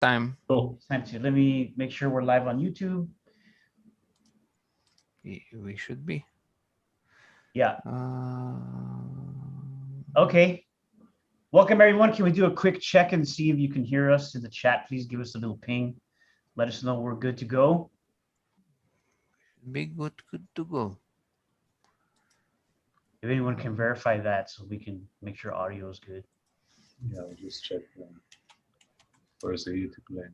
Time. Cool. It's time to, let me make sure we're live on YouTube. We should be. Yeah. Okay. Welcome, everyone. Can we do a quick check and see if you can hear us in the chat? Please give us a little ping. Let us know we're good to go. Be good to go. If anyone can verify that so we can make sure audio is good. Yeah, I'll just check where's the YouTube link.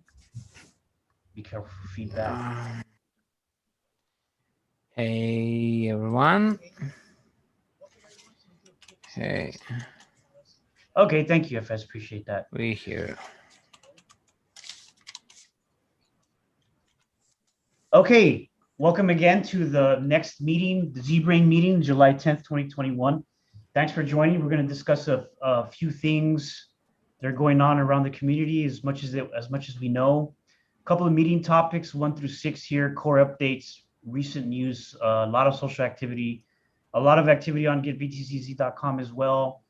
Be careful for feedback. Hey, everyone. Hey. Okay, thank you, FS. Appreciate that. We here. Okay, welcome again to the next meeting, the ZBrain meeting, July 10th, 2021. Thanks for joining. We're going to discuss a few things that are going on around the community as much as we know. A couple of meeting topics, 1 through 6 here, core updates, recent news, a lot of social activity, a lot of activity on GetBTCZ.com as well.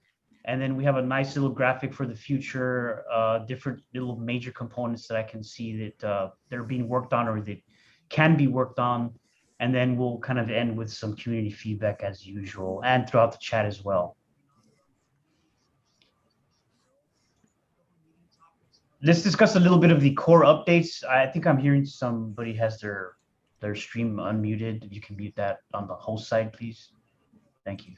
And then we have a nice little graphic for the future, different little major components that I can see that they're being worked on or that can be worked on. And then we'll kind of end with some community feedback as usual and throughout the chat as well. Let's discuss a little bit of the core updates. I think I'm hearing somebody has their stream unmuted. If you can mute that on the host side, please. Thank you.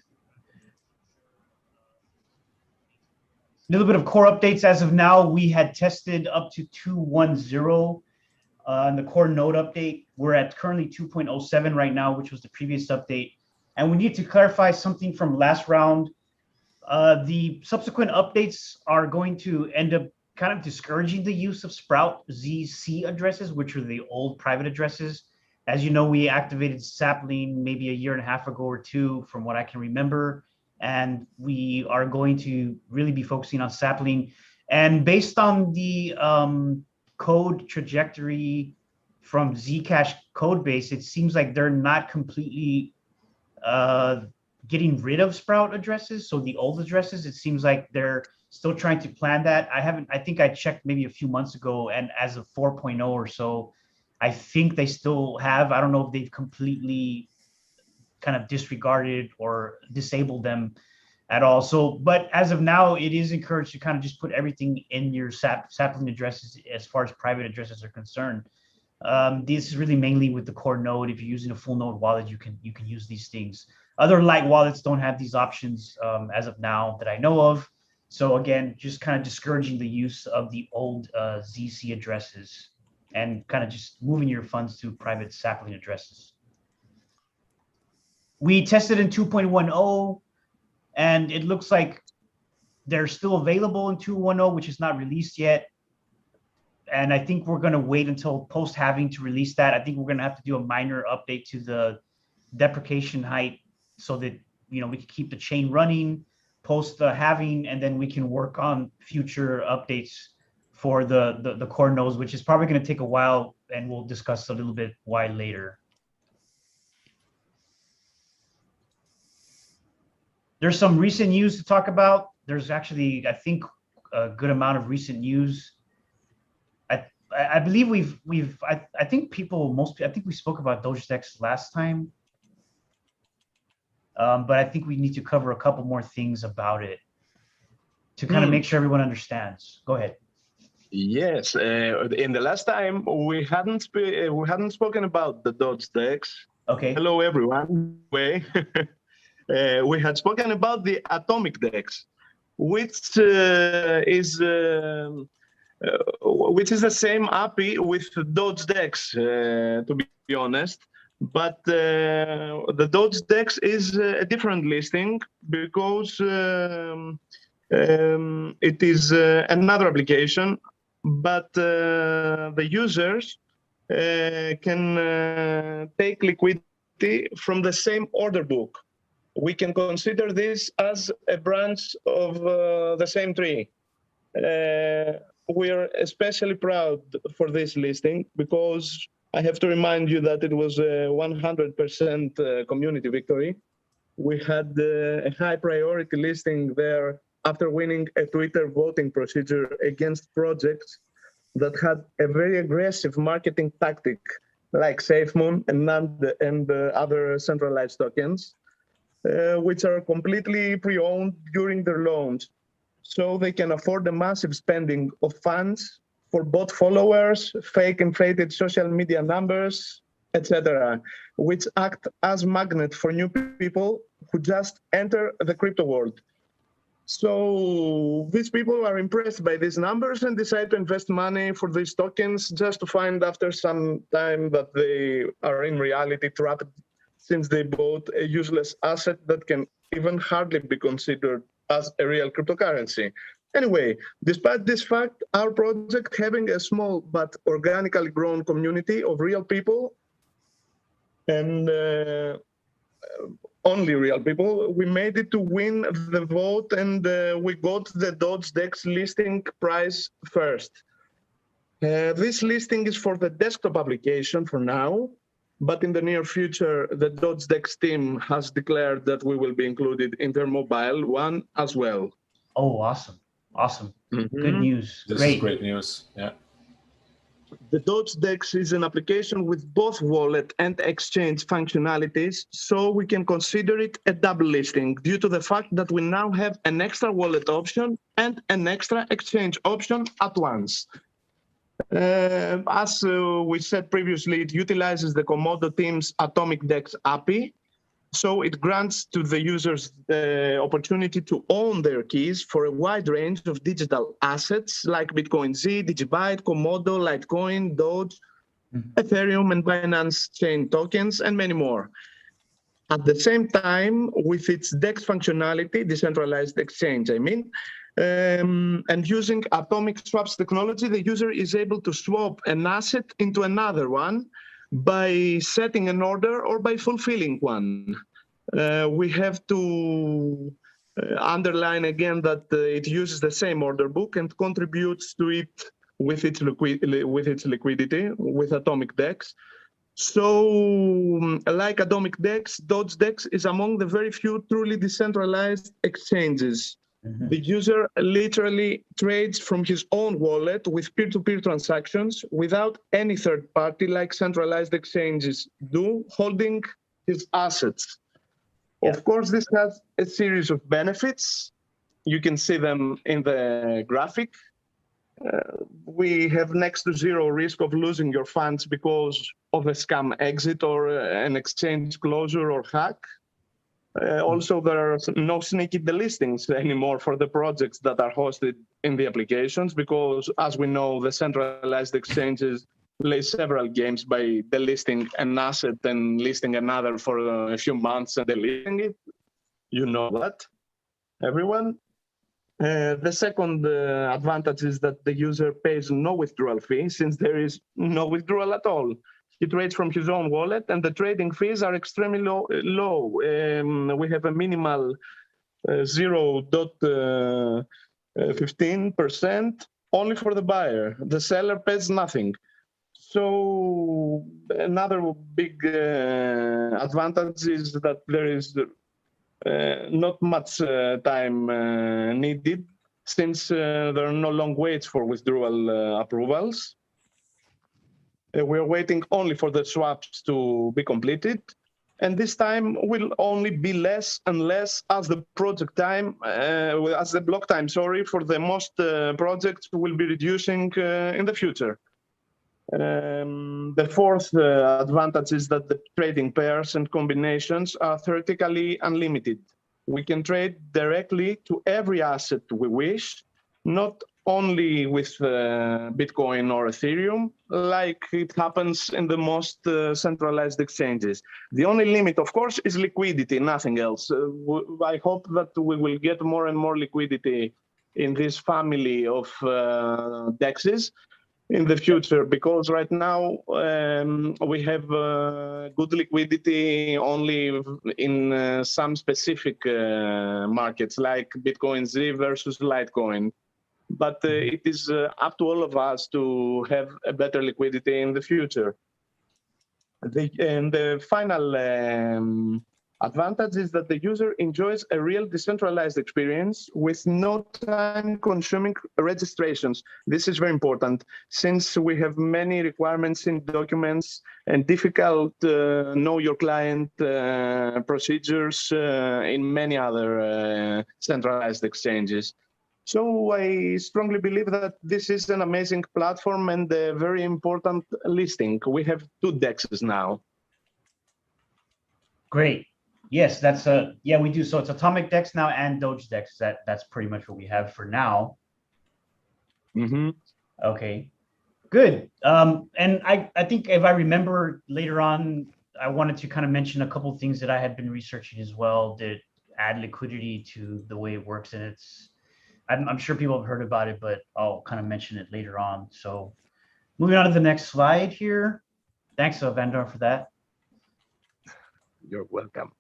A little bit of core updates as of now. We had tested up to 2.10 in the core node update. We're at currently 2.07 right now, which was the previous update. And we need to clarify something from last round. The subsequent updates are going to end up kind of discouraging the use of Sprout ZC addresses, which are the old private addresses. As you know, we activated Sapling maybe a year and a half ago or two, from what I can remember. And we are going to really be focusing on Sapling. And based on the code trajectory from Zcash code base, it seems like they're not completely getting rid of Sprout addresses. So the old addresses, it seems like they're still trying to plan that. I think I checked maybe a few months ago, and as of 4.0 or so, I think they still have, I don't know if they've completely kind of disregarded or disabled them at all. So, but as of now, it is encouraged to kind of just put everything in your sapling addresses as far as private addresses are concerned. This is really mainly with the core node. If you're using a full node wallet, you can use these things. Other light wallets don't have these options as of now that I know of. So again, just kind of discouraging the use of the old ZC addresses and kind of just moving your funds to private sapling addresses. We tested in 2.10, and it looks like they're still available in 2.10, which is not released yet. And I think we're going to wait until post-halving to release that. I think we're going to have to do a minor update to the deprecation height so that, you know, we can keep the chain running post the halving, and then we can work on future updates for the core nodes, which is probably going to take a while, and we'll discuss a little bit why later. There's some recent news to talk about. There's actually, I think, a good amount of recent news. I believe I think we spoke about DOGEDEX last time. But I think we need to cover a couple more things about it to kind of make sure everyone understands. Go ahead. Yes, in the last time we hadn't spoken about the DOGEDEX. Okay. Hello everyone. We had spoken about the Atomic DEX, which is the same API with DOGEDEX, to be honest. But the DOGEDEX is a different listing because it is another application, but the users can take liquidity from the same order book. We can consider this as a branch of the same tree. We are especially proud for this listing because I have to remind you that it was a 100% community victory. We had a high priority listing there after winning a Twitter voting procedure against projects that had a very aggressive marketing tactic, like SafeMoon and other centralized tokens, which are completely pre-owned during their launch. So they can afford a massive spending of funds for bot followers, fake inflated social media numbers, etc., which act as magnet for new people who just enter the crypto world. So these people are impressed by these numbers and decide to invest money for these tokens, just to find after some time that they are in reality trapped, since they bought a useless asset that can even hardly be considered as a real cryptocurrency. Anyway, despite this fact, our project, having a small but organically grown community of real people and only real people, we made it to win the vote, and we got the DOGEDEX listing prize first. This listing is for the desktop application for now, but in the near future, the DOGEDEX team has declared that we will be included in their mobile one as well. Oh, awesome. Awesome. Mm-hmm. Good news. This Great. is great news. Yeah. The DOGEDEX is an application with both wallet and exchange functionalities, so we can consider it a double listing due to the fact that we now have an extra wallet option and an extra exchange option at once. As we said previously, it utilizes the Komodo team's AtomicDEX API, so it grants to the users the opportunity to own their keys for a wide range of digital assets like BitcoinZ, DigiByte, Komodo, Litecoin, Doge, Ethereum, and Binance chain tokens, and many more. At the same time, with its DEX functionality, decentralized exchange, and using atomic swaps technology, the user is able to swap an asset into another one by setting an order or by fulfilling one. We have to underline again that it uses the same order book and contributes to it with its liquidity, with AtomicDEX. So, like AtomicDEX, DOGEDEX is among the very few truly decentralized exchanges. Mm-hmm. The user literally trades from his own wallet with peer-to-peer transactions without any third party like centralized exchanges do, holding his assets. Yeah. Of course, this has a series of benefits. You can see them in the graphic. We have next to zero risk of losing your funds because of a scam exit or an exchange closure or hack. Also, there are no sneaky delistings anymore for the projects that are hosted in the applications because, as we know, the centralized exchanges play several games by delisting an asset and listing another for a few months and delisting it. You know that, everyone. The second advantage is that the user pays no withdrawal fee, since there is no withdrawal at all. He trades from his own wallet, and the trading fees are extremely low. We have a minimal 0.15% only for the buyer. The seller pays nothing. So another big advantage is that there is not much time needed, since there are no long waits for withdrawal approvals. We are waiting only for the swaps to be completed, and this time will only be less and less as the project time, as the block time, for the most projects will be reducing in the future. The fourth advantage is that the trading pairs and combinations are theoretically unlimited. We can trade directly to every asset we wish, not only with Bitcoin or Ethereum, like it happens in the most centralized exchanges. The only limit, of course, is liquidity, nothing else. I hope that we will get more and more liquidity in this family of DEXs in the future, because right now we have good liquidity only in some specific markets like BitcoinZ versus Litecoin. But it is up to all of us to have a better liquidity in the future. And the final Advantage is that the user enjoys a real decentralized experience with no time-consuming registrations. This is very important since we have many requirements in documents and difficult know your client procedures in many other centralized exchanges. So I strongly believe that this is an amazing platform and a very important listing. We have 2 DEXs now. Great. Yes, that's yeah, we do. So it's Atomic Dex now and DOGEDEX. That's pretty much what we have for now. Mm-hmm. Okay, good. And I think if I remember later on, I wanted to kind of mention a couple of things that I had been researching as well that add liquidity to the way it works. And it's, I'm sure people have heard about it, but I'll kind of mention it later on. So moving on to the next slide here. Thanks, Vandar, for that. You're welcome.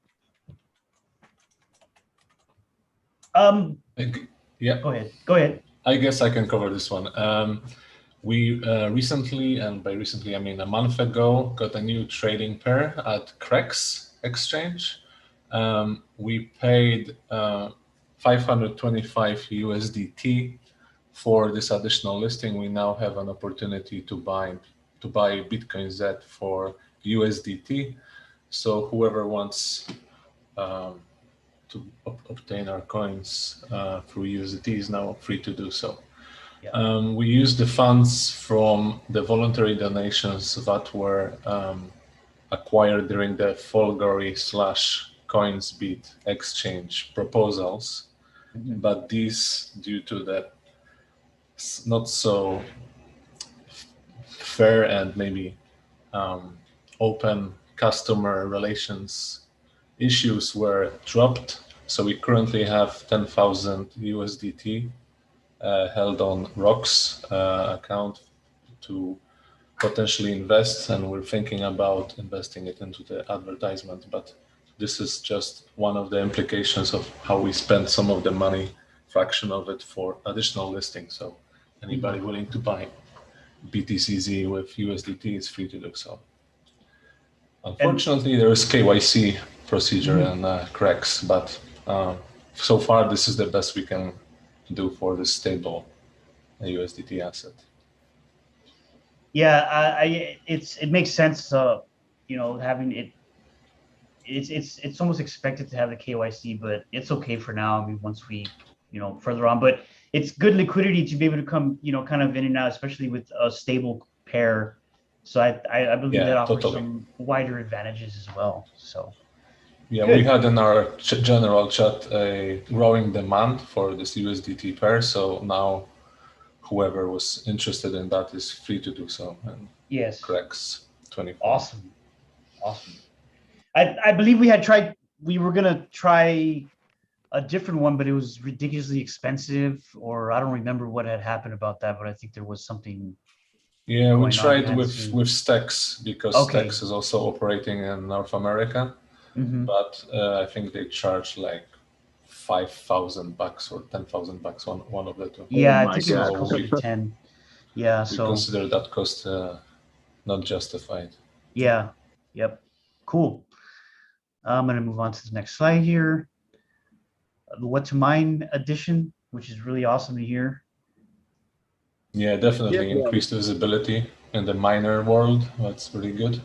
Yeah. Go ahead. I guess I can cover this one. We recently, and by recently I mean a month ago, got a new trading pair at CREX exchange. We paid 525 USDT for this additional listing. We now have an opportunity to buy BitcoinZ for USDT. So whoever wants to obtain our coins through USDT is now free to do so. Yeah. We used the funds from the voluntary donations that were acquired during the Folgory/CoinsBit exchange proposals, but these, due to the not so fair and maybe open customer relations issues, were dropped. So we currently have 10,000 USDT held on ROX account to potentially invest, and we're thinking about investing it into the advertisement. But this is just one of the implications of how we spend some of the money, fraction of it, for additional listings. So anybody willing to buy BTCZ with USDT is free to do so. Unfortunately, there is KYC procedure and cracks, but so far this is the best we can do for this stable USDT asset. Yeah, it makes sense. You know, having it, it's almost expected to have the KYC, but it's okay for now. I mean, once we, you know, further on, but it's good liquidity to be able to come, you know, kind of in and out, especially with a stable pair. So I believe that offers some wider advantages as well. So yeah, good. We had in our general chat a growing demand for this USDT pair. So now whoever was interested in that is free to do so. And yes, CREX 24. Awesome. I believe we were gonna try a different one, but it was ridiculously expensive, or I don't remember what had happened about that, but I think there was something. Yeah, we tried with Stacks, because Stacks is also operating in North America, but I think they charge like $5,000 or $10,000 on one of the two. Yeah, I think it was closer to 10. Yeah, we consider that cost not justified. Yeah. Yep. Cool. I'm gonna move on to the next slide here. The What to Mine edition, which is really awesome to hear. Yeah, definitely increased visibility in the miner world. That's really good.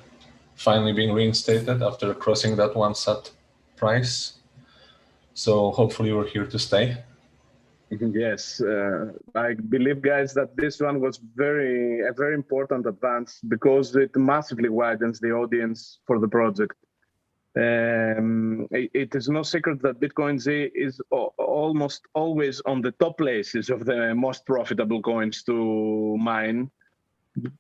Finally being reinstated after crossing that one set price. So hopefully we're here to stay. Yes, I believe, guys, that this one was a very important advance because it massively widens the audience for the project. It is no secret that BitcoinZ is almost always on the top places of the most profitable coins to mine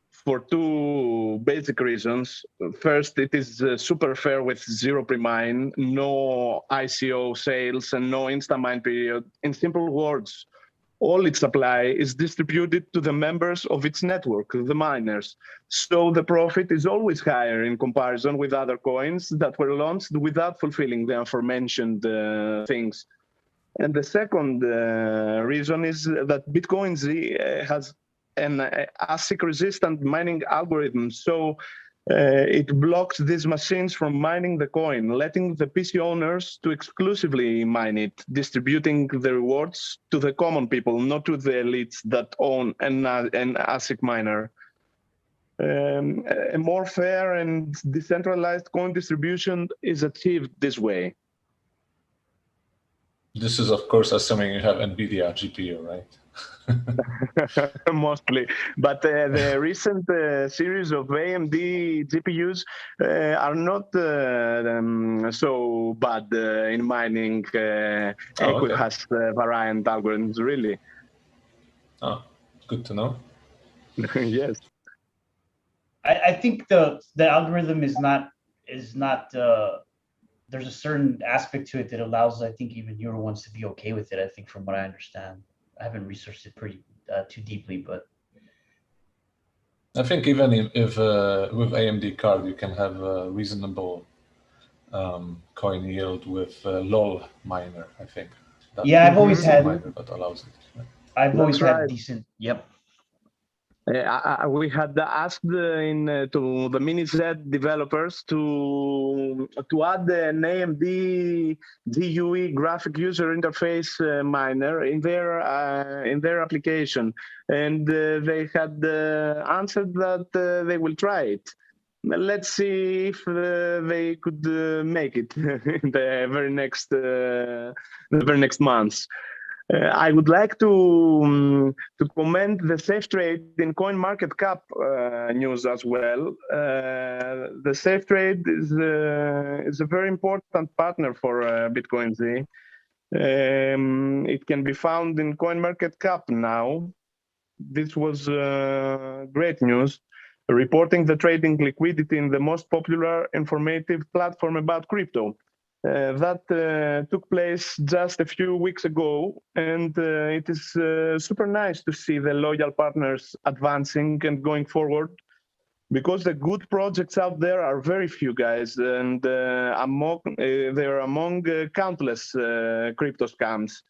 for 2 basic reasons. First, it is super fair with zero pre-mine, no ICO sales, and no insta-mine period. In simple words, all its supply is distributed to the members of its network, the miners. So the profit is always higher in comparison with other coins that were launched without fulfilling the aforementioned things. And the second reason is that BitcoinZ has an ASIC-resistant mining algorithm. So It blocks these machines from mining the coin, letting the PC owners to exclusively mine it, distributing the rewards to the common people, not to the elites that own an ASIC miner. A more fair and decentralized coin distribution is achieved this way. This is, of course, assuming you have NVIDIA GPU, right? Mostly, but the recent series of AMD GPUs are not so bad in mining Equihash variant algorithms, really. Oh, good to know. Yes. I think the algorithm is not there's a certain aspect to it that allows, I think, even newer ones to be okay with it. I think, from what I understand, I haven't researched it pretty too deeply, but I think even if with AMD card you can have a reasonable coin yield with LOL miner. I think. Yeah, I've always had miner that allows it. Yeah. I've always had decent. Yep. We had asked to the MiniZ developers to add an AMD GUI graphic user interface miner in their application, and they had answered that they will try it. Let's see if they could make it in the very next months. I would like to comment the safe trade in CoinMarketCap news as well. The safe trade is a very important partner for BitcoinZ. It can be found in CoinMarketCap now. This was great news, reporting the trading liquidity in the most popular informative platform about crypto. That took place just a few weeks ago, and it is super nice to see the loyal partners advancing and going forward, because the good projects out there are very few, guys, and they're among countless crypto scams.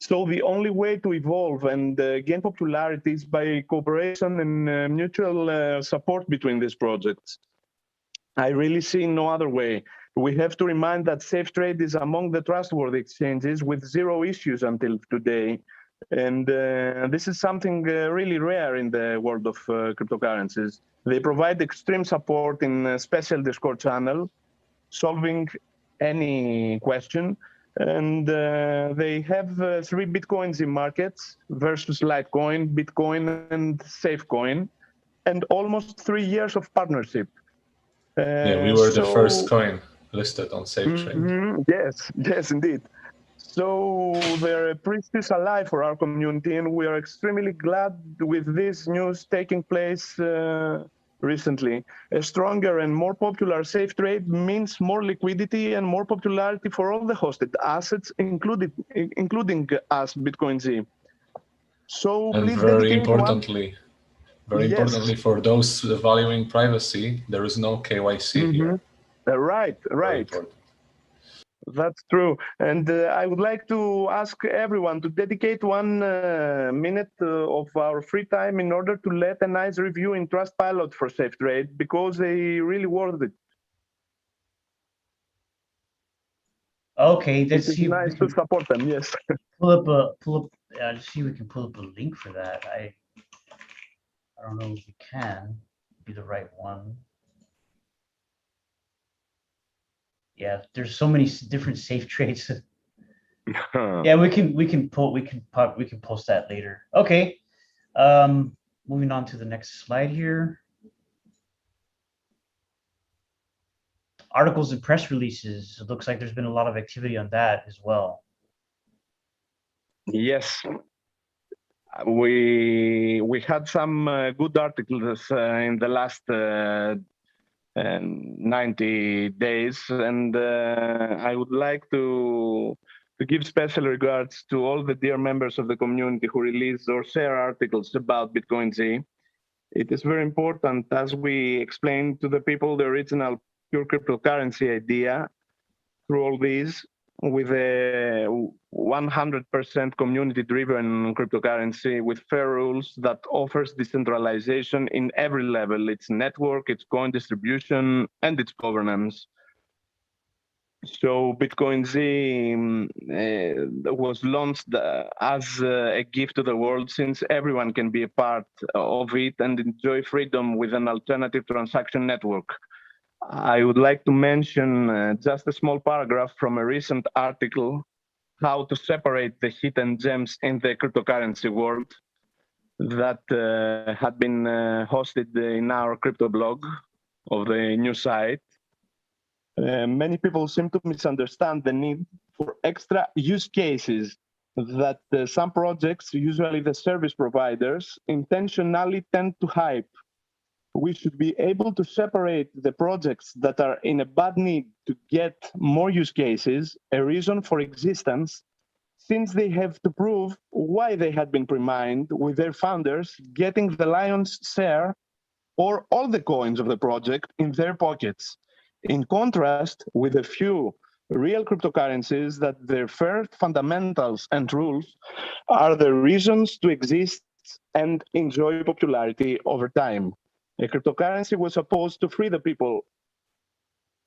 So the only way to evolve and gain popularity is by cooperation and mutual support between these projects. I really see no other way. We have to remind that Safe Trade is among the trustworthy exchanges with zero issues until today. And this is something really rare in the world of cryptocurrencies. They provide extreme support in a special Discord channel, solving any question. And they have 3 BitcoinZ markets versus Litecoin, Bitcoin, and SafeCoin, and almost 3 years of partnership. Yeah, we were the first coin listed on SafeTrade. Yes, indeed. So they're a precious ally for our community, and we are extremely glad with this news taking place recently. A stronger and more popular safe trade means more liquidity and more popularity for all the hosted assets, including us, BitcoinZ. So and please very dedicate importantly, for those valuing privacy, there is no KYC here. Right. That's true. And I would like to ask everyone to dedicate 1 minute of our free time in order to let a nice review in Trustpilot for Safe Trade, because they really worth it. Okay, let's see. Nice to support them. Yes. Pull up. Let's see if we can pull up a link for that. I don't know if we can. Be the right one. Yeah, there's so many different safe trades. Yeah, we can post that later. Okay. Moving on to the next slide here. Articles and press releases. It looks like there's been a lot of activity on that as well. Yes. We had some good articles in the last 90 days, and I would like to give special regards to all the dear members of the community who release or share articles about BitcoinZ. It is very important, as we explain to the people the original pure cryptocurrency idea through all these. with a 100% community-driven cryptocurrency with fair rules that offers decentralization in every level, its network, its coin distribution, and its governance. So BitcoinZ was launched as a gift to the world, since everyone can be a part of it and enjoy freedom with an alternative transaction network. I would like to mention just a small paragraph from a recent article, how to separate the hidden gems in the cryptocurrency world, that had been hosted in our crypto blog of the new site. Many people seem to misunderstand the need for extra use cases that some projects, usually the service providers, intentionally tend to hype. We should be able to separate the projects that are in a bad need to get more use cases, a reason for existence, since they have to prove why they had been pre-mined, with their founders getting the lion's share or all the coins of the project in their pockets. In contrast with a few real cryptocurrencies that their first fundamentals and rules are the reasons to exist and enjoy popularity over time. A cryptocurrency was supposed to free the people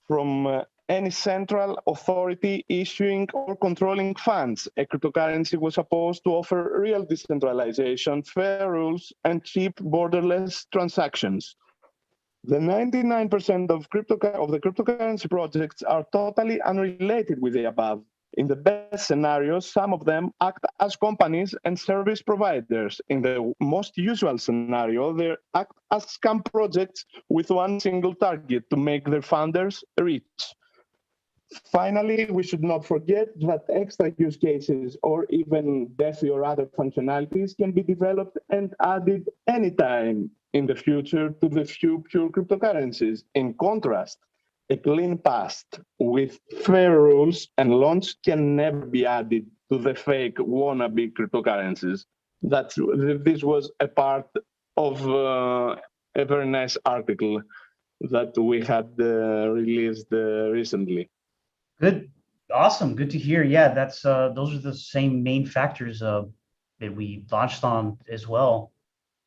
from any central authority issuing or controlling funds. A cryptocurrency was supposed to offer real decentralization, fair rules, and cheap borderless transactions. The 99% of the cryptocurrency projects are totally unrelated with the above. In the best scenarios, some of them act as companies and service providers. In the most usual scenario, they act as scam projects with one single target: to make their founders rich. Finally, we should not forget that extra use cases or even DeFi or other functionalities can be developed and added anytime in the future to the few pure cryptocurrencies. In contrast, a clean past with fair rules and launch can never be added to the fake wannabe cryptocurrencies. This was a part of a very nice article that we had released recently. Good, awesome, good to hear. Yeah, that's those are the same main factors that we launched on as well,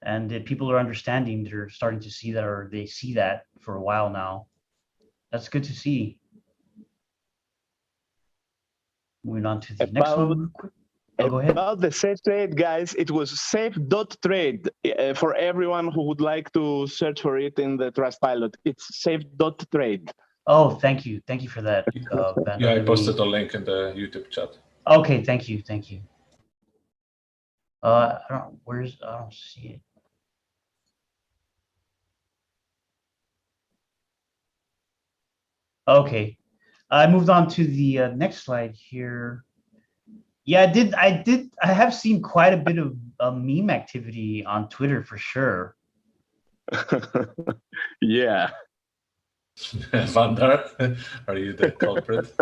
and that people are understanding. They're starting to see that, or they see that for a while now. That's good to see. Moving on to the next one. Oh, go ahead. About the safe trade, guys, it was safe.trade for everyone who would like to search for it in the Trustpilot. It's safe.trade. Oh, thank you for that. Yeah, I posted a link in the YouTube chat. Okay, thank you. I don't see it. Okay, I moved on to the next slide here. Yeah, I have seen quite a bit of meme activity on Twitter for sure. Yeah. Vander, are you the culprit?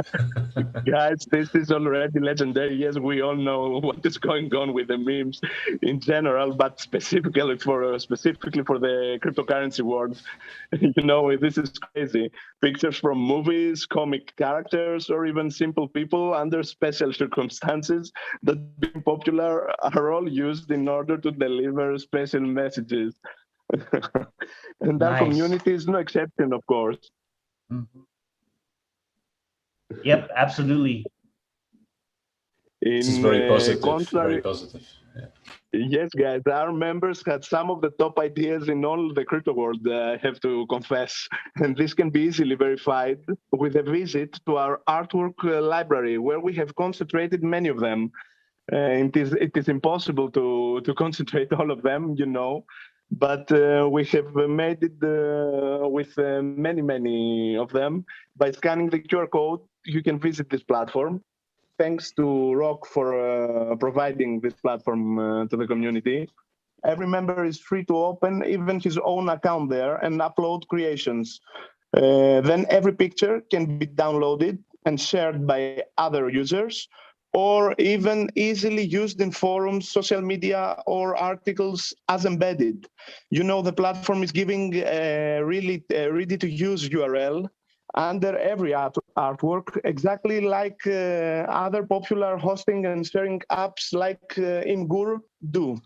Guys, this is already legendary. Yes, we all know what is going on with the memes in general, but specifically for the cryptocurrency world. You know, this is crazy. Pictures from movies, comic characters, or even simple people under special circumstances that become popular are all used in order to deliver special messages. And Nice. our community is no exception, of course. Mm-hmm. Yep, absolutely. This is very positive. Very positive. Yeah. Yes, guys, our members had some of the top ideas in all the crypto world, I have to confess. And this can be easily verified with a visit to our artwork library, where we have concentrated many of them. It is impossible to concentrate all of them, you know. But we have made it with many of them. By scanning the QR code, you can visit this platform. Thanks to Rock for providing this platform to the community. Every member is free to open even his own account there and upload creations. Then every picture can be downloaded and shared by other users, or even easily used in forums, social media, or articles as embedded. You know, the platform is giving a really ready-to-use URL under every artwork, exactly like other popular hosting and sharing apps like Imgur do.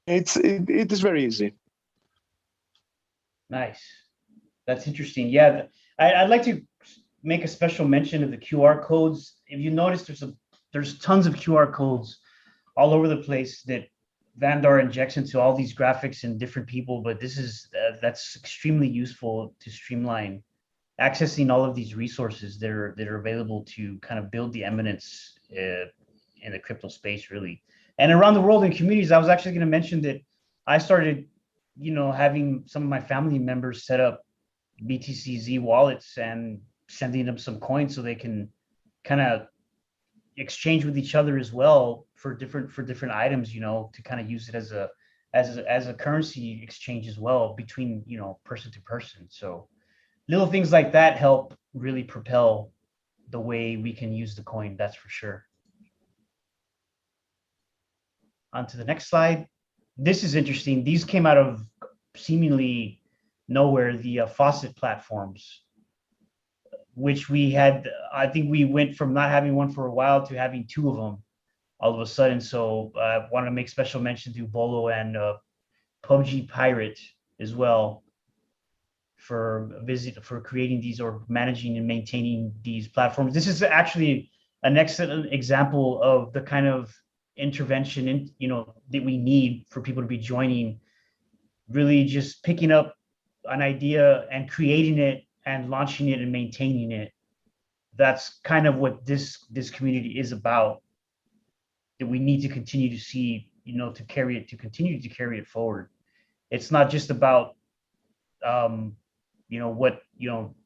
It is very easy. Nice. That's interesting. Yeah, I'd like to make a special mention of the QR codes. If you notice, there's tons of QR codes all over the place that Vandar injects into all these graphics and different people, but this is that's extremely useful to streamline accessing all of these resources that are available to kind of build the eminence in the crypto space, really. And around the world in communities, I was actually going to mention that I started, having some of my family members set up BTCZ wallets and sending them some coins so they can kind of exchange with each other as well for different items, to kind of use it as a currency exchange as well between, person to person. So little things like that help really propel the way we can use the coin, that's for sure. On to the next slide. This is interesting. These came out of seemingly nowhere, the faucet platforms, which we had, I think we went from not having one for a while to having two of them all of a sudden. So I want to make special mention to Bolo and PUBG Pirate as well for creating these or managing and maintaining these platforms. This is actually an excellent example of the kind of intervention that we need for people to be joining, really just picking up an idea and creating it and launching it and maintaining it. That's kind of what this community is about, that we need to continue to see, to continue to carry it forward. It's not just about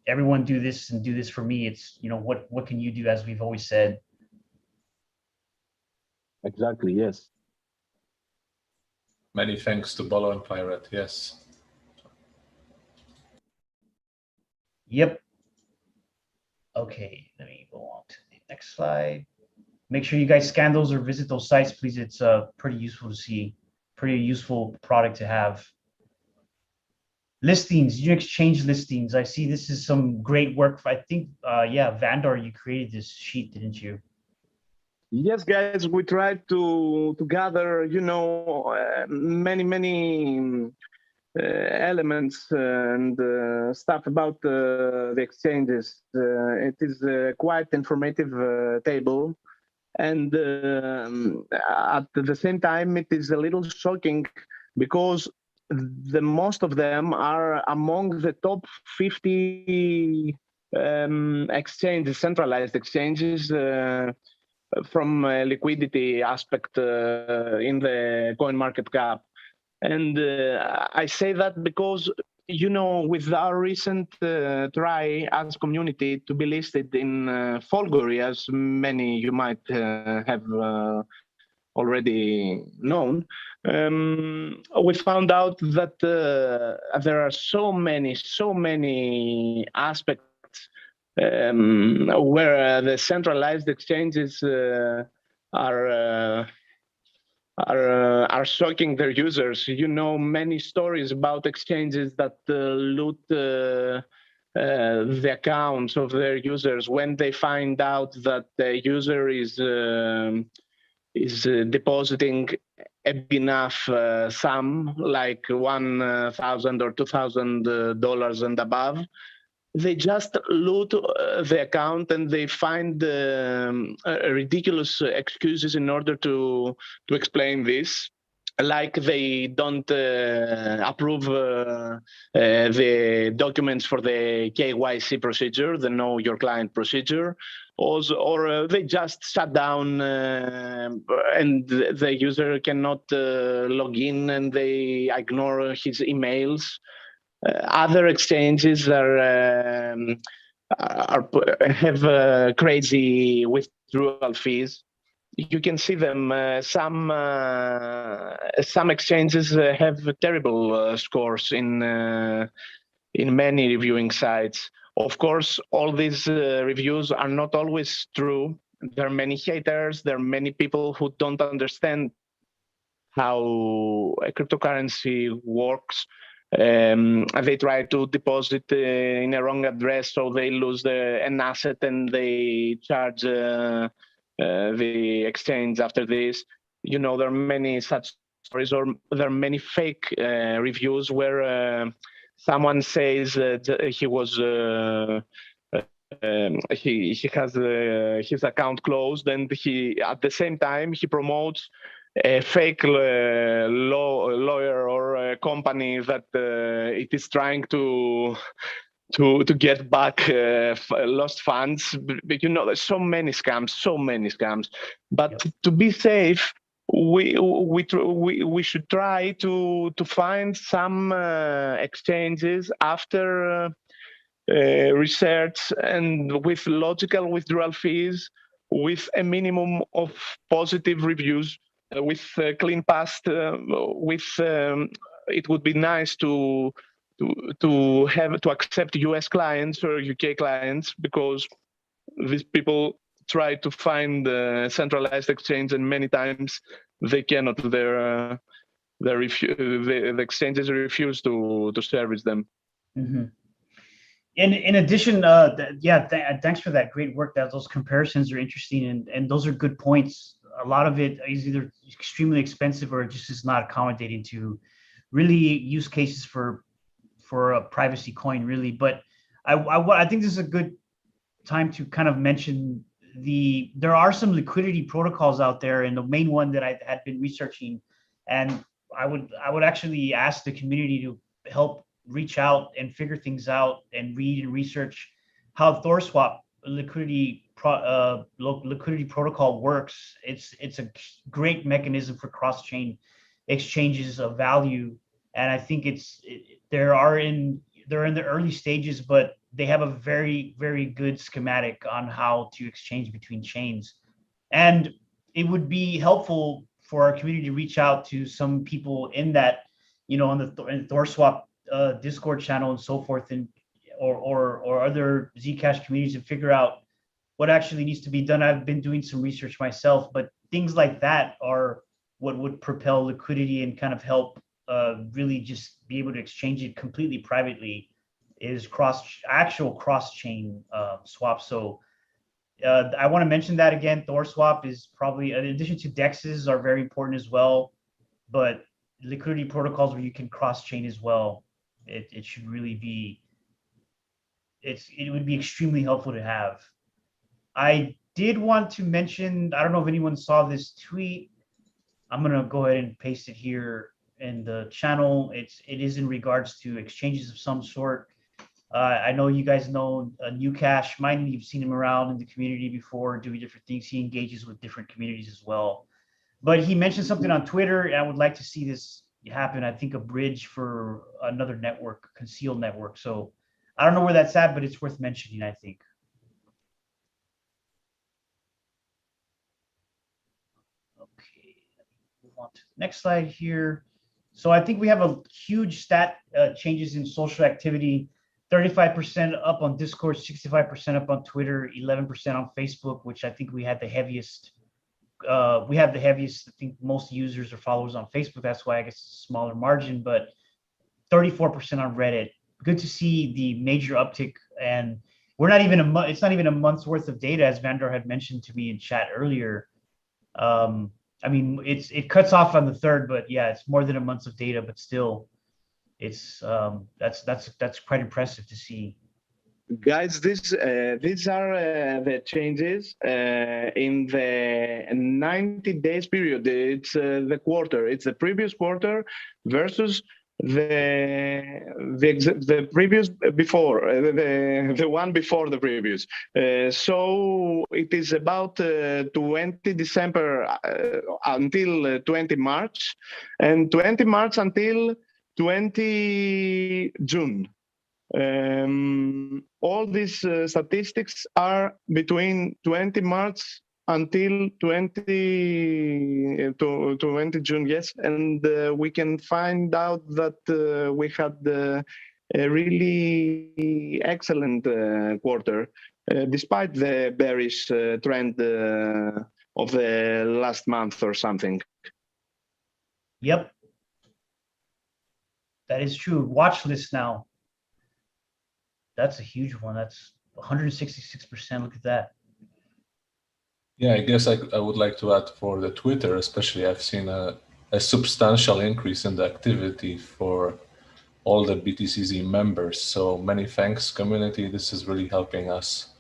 everyone do this and do this for me. It's what can you do, as we've always said. Exactly, yes. Many thanks to Bolo and Pirate, yes. Yep. Okay, let me go on to the next slide. Make sure you guys scan those or visit those sites, please. It's pretty useful to see, pretty useful product to have. Listings, you exchange listings. I see this is some great work. I think, Vandar, you created this sheet, didn't you? Yes, guys, we tried to gather, many elements and stuff about the exchanges. It is a quite informative table, and at the same time, it is a little shocking because the most of them are among the top 50 exchanges, centralized exchanges. From a liquidity aspect in the coin market cap. And I say that because, with our recent try as community to be listed in Folgory, as many you might have already known, we found out that there are so many aspects where the centralized exchanges are shocking their users. Many stories about exchanges that loot the accounts of their users when they find out that the user is depositing a big enough sum, like $1,000 or $2,000 and above. They just loot the account and they find ridiculous excuses in order to explain this. Like they don't approve the documents for the KYC procedure, the Know Your Client procedure, or they just shut down and the user cannot log in and they ignore his emails. Other exchanges have crazy withdrawal fees. You can see them. Some exchanges have terrible scores in many reviewing sites. Of course, all these reviews are not always true. There are many haters. There are many people who don't understand how a cryptocurrency works. they try to deposit in a wrong address, so they lose an asset and they charge the exchange after this. You know, there are many such stories, or there are many fake reviews where someone says that he was he has his account closed, and he at the same time he promotes a fake lawyer or a company that it is trying to get back lost funds. But you know, there's so many scams. But to be safe, we should try to find some exchanges after research and with logical withdrawal fees, with a minimum of positive reviews, with clean past. It would be nice to accept US clients or UK clients, because these people try to find centralized exchange, and many times they cannot. The exchanges refuse to service them. Mm-hmm. In addition, thanks for that great work. Those comparisons are interesting, and those are good points. A lot of it is either extremely expensive or just is not accommodating to really use cases for a privacy coin, really. But I think this is a good time to kind of mention there are some liquidity protocols out there, and the main one that I had been researching, and I would actually ask the community to help reach out and figure things out and read and research how ThorSwap liquidity protocol works. It's a great mechanism for cross-chain exchanges of value, and I think they're in the early stages, but they have a very, very good schematic on how to exchange between chains. And it would be helpful for our community to reach out to some people in that, in the ThorSwap Discord channel and so forth, and or other Zcash communities, and figure out what actually needs to be done. I've been doing some research myself, but things like that are what would propel liquidity and kind of help really just be able to exchange it completely privately, is actual cross-chain swaps. So I want to mention that again. ThorSwap is probably, in addition to DEXs, are very important as well, but liquidity protocols where you can cross-chain as well, it should really be, it would be extremely helpful to have. I did want to mention, I don't know if anyone saw this tweet. I'm going to go ahead and paste it here in the channel. It is in regards to exchanges of some sort. I know you guys know Newcash Mining. You've seen him around in the community before doing different things. He engages with different communities as well. But he mentioned something on Twitter, and I would like to see this happen. I think a bridge for another network, concealed network. So I don't know where that's at, but it's worth mentioning, I think. Okay, move on to the next slide here. So I think we have a huge stat changes in social activity. 35% up on Discord, 65% up on Twitter, 11% on Facebook, which I think we had the heaviest. I think most users or followers on Facebook. That's why I guess it's a smaller margin, but 34% on Reddit. Good to see the major uptick. And we're not even it's not even a month's worth of data, as Vandar had mentioned to me in chat earlier. I mean, it cuts off on the 3rd, but yeah, it's more than a month of data, but still, it's that's quite impressive to see. Guys, these are the changes in the 90 days period. It's the quarter. It's the previous quarter versus the previous before, the one before the previous. So it is about 20 December until 20 March, and 20 March until 20 June. All these statistics are between 20 March until 20 June, yes, and we can find out that we had a really excellent quarter, despite the bearish trend of the last month or something. Yep. That is true. Watch list now. That's a huge one. That's 166%. Look at that. Yeah, I guess I would like to add for the Twitter, especially, I've seen a substantial increase in the activity for all the BTCZ members. So many thanks, community. This is really helping us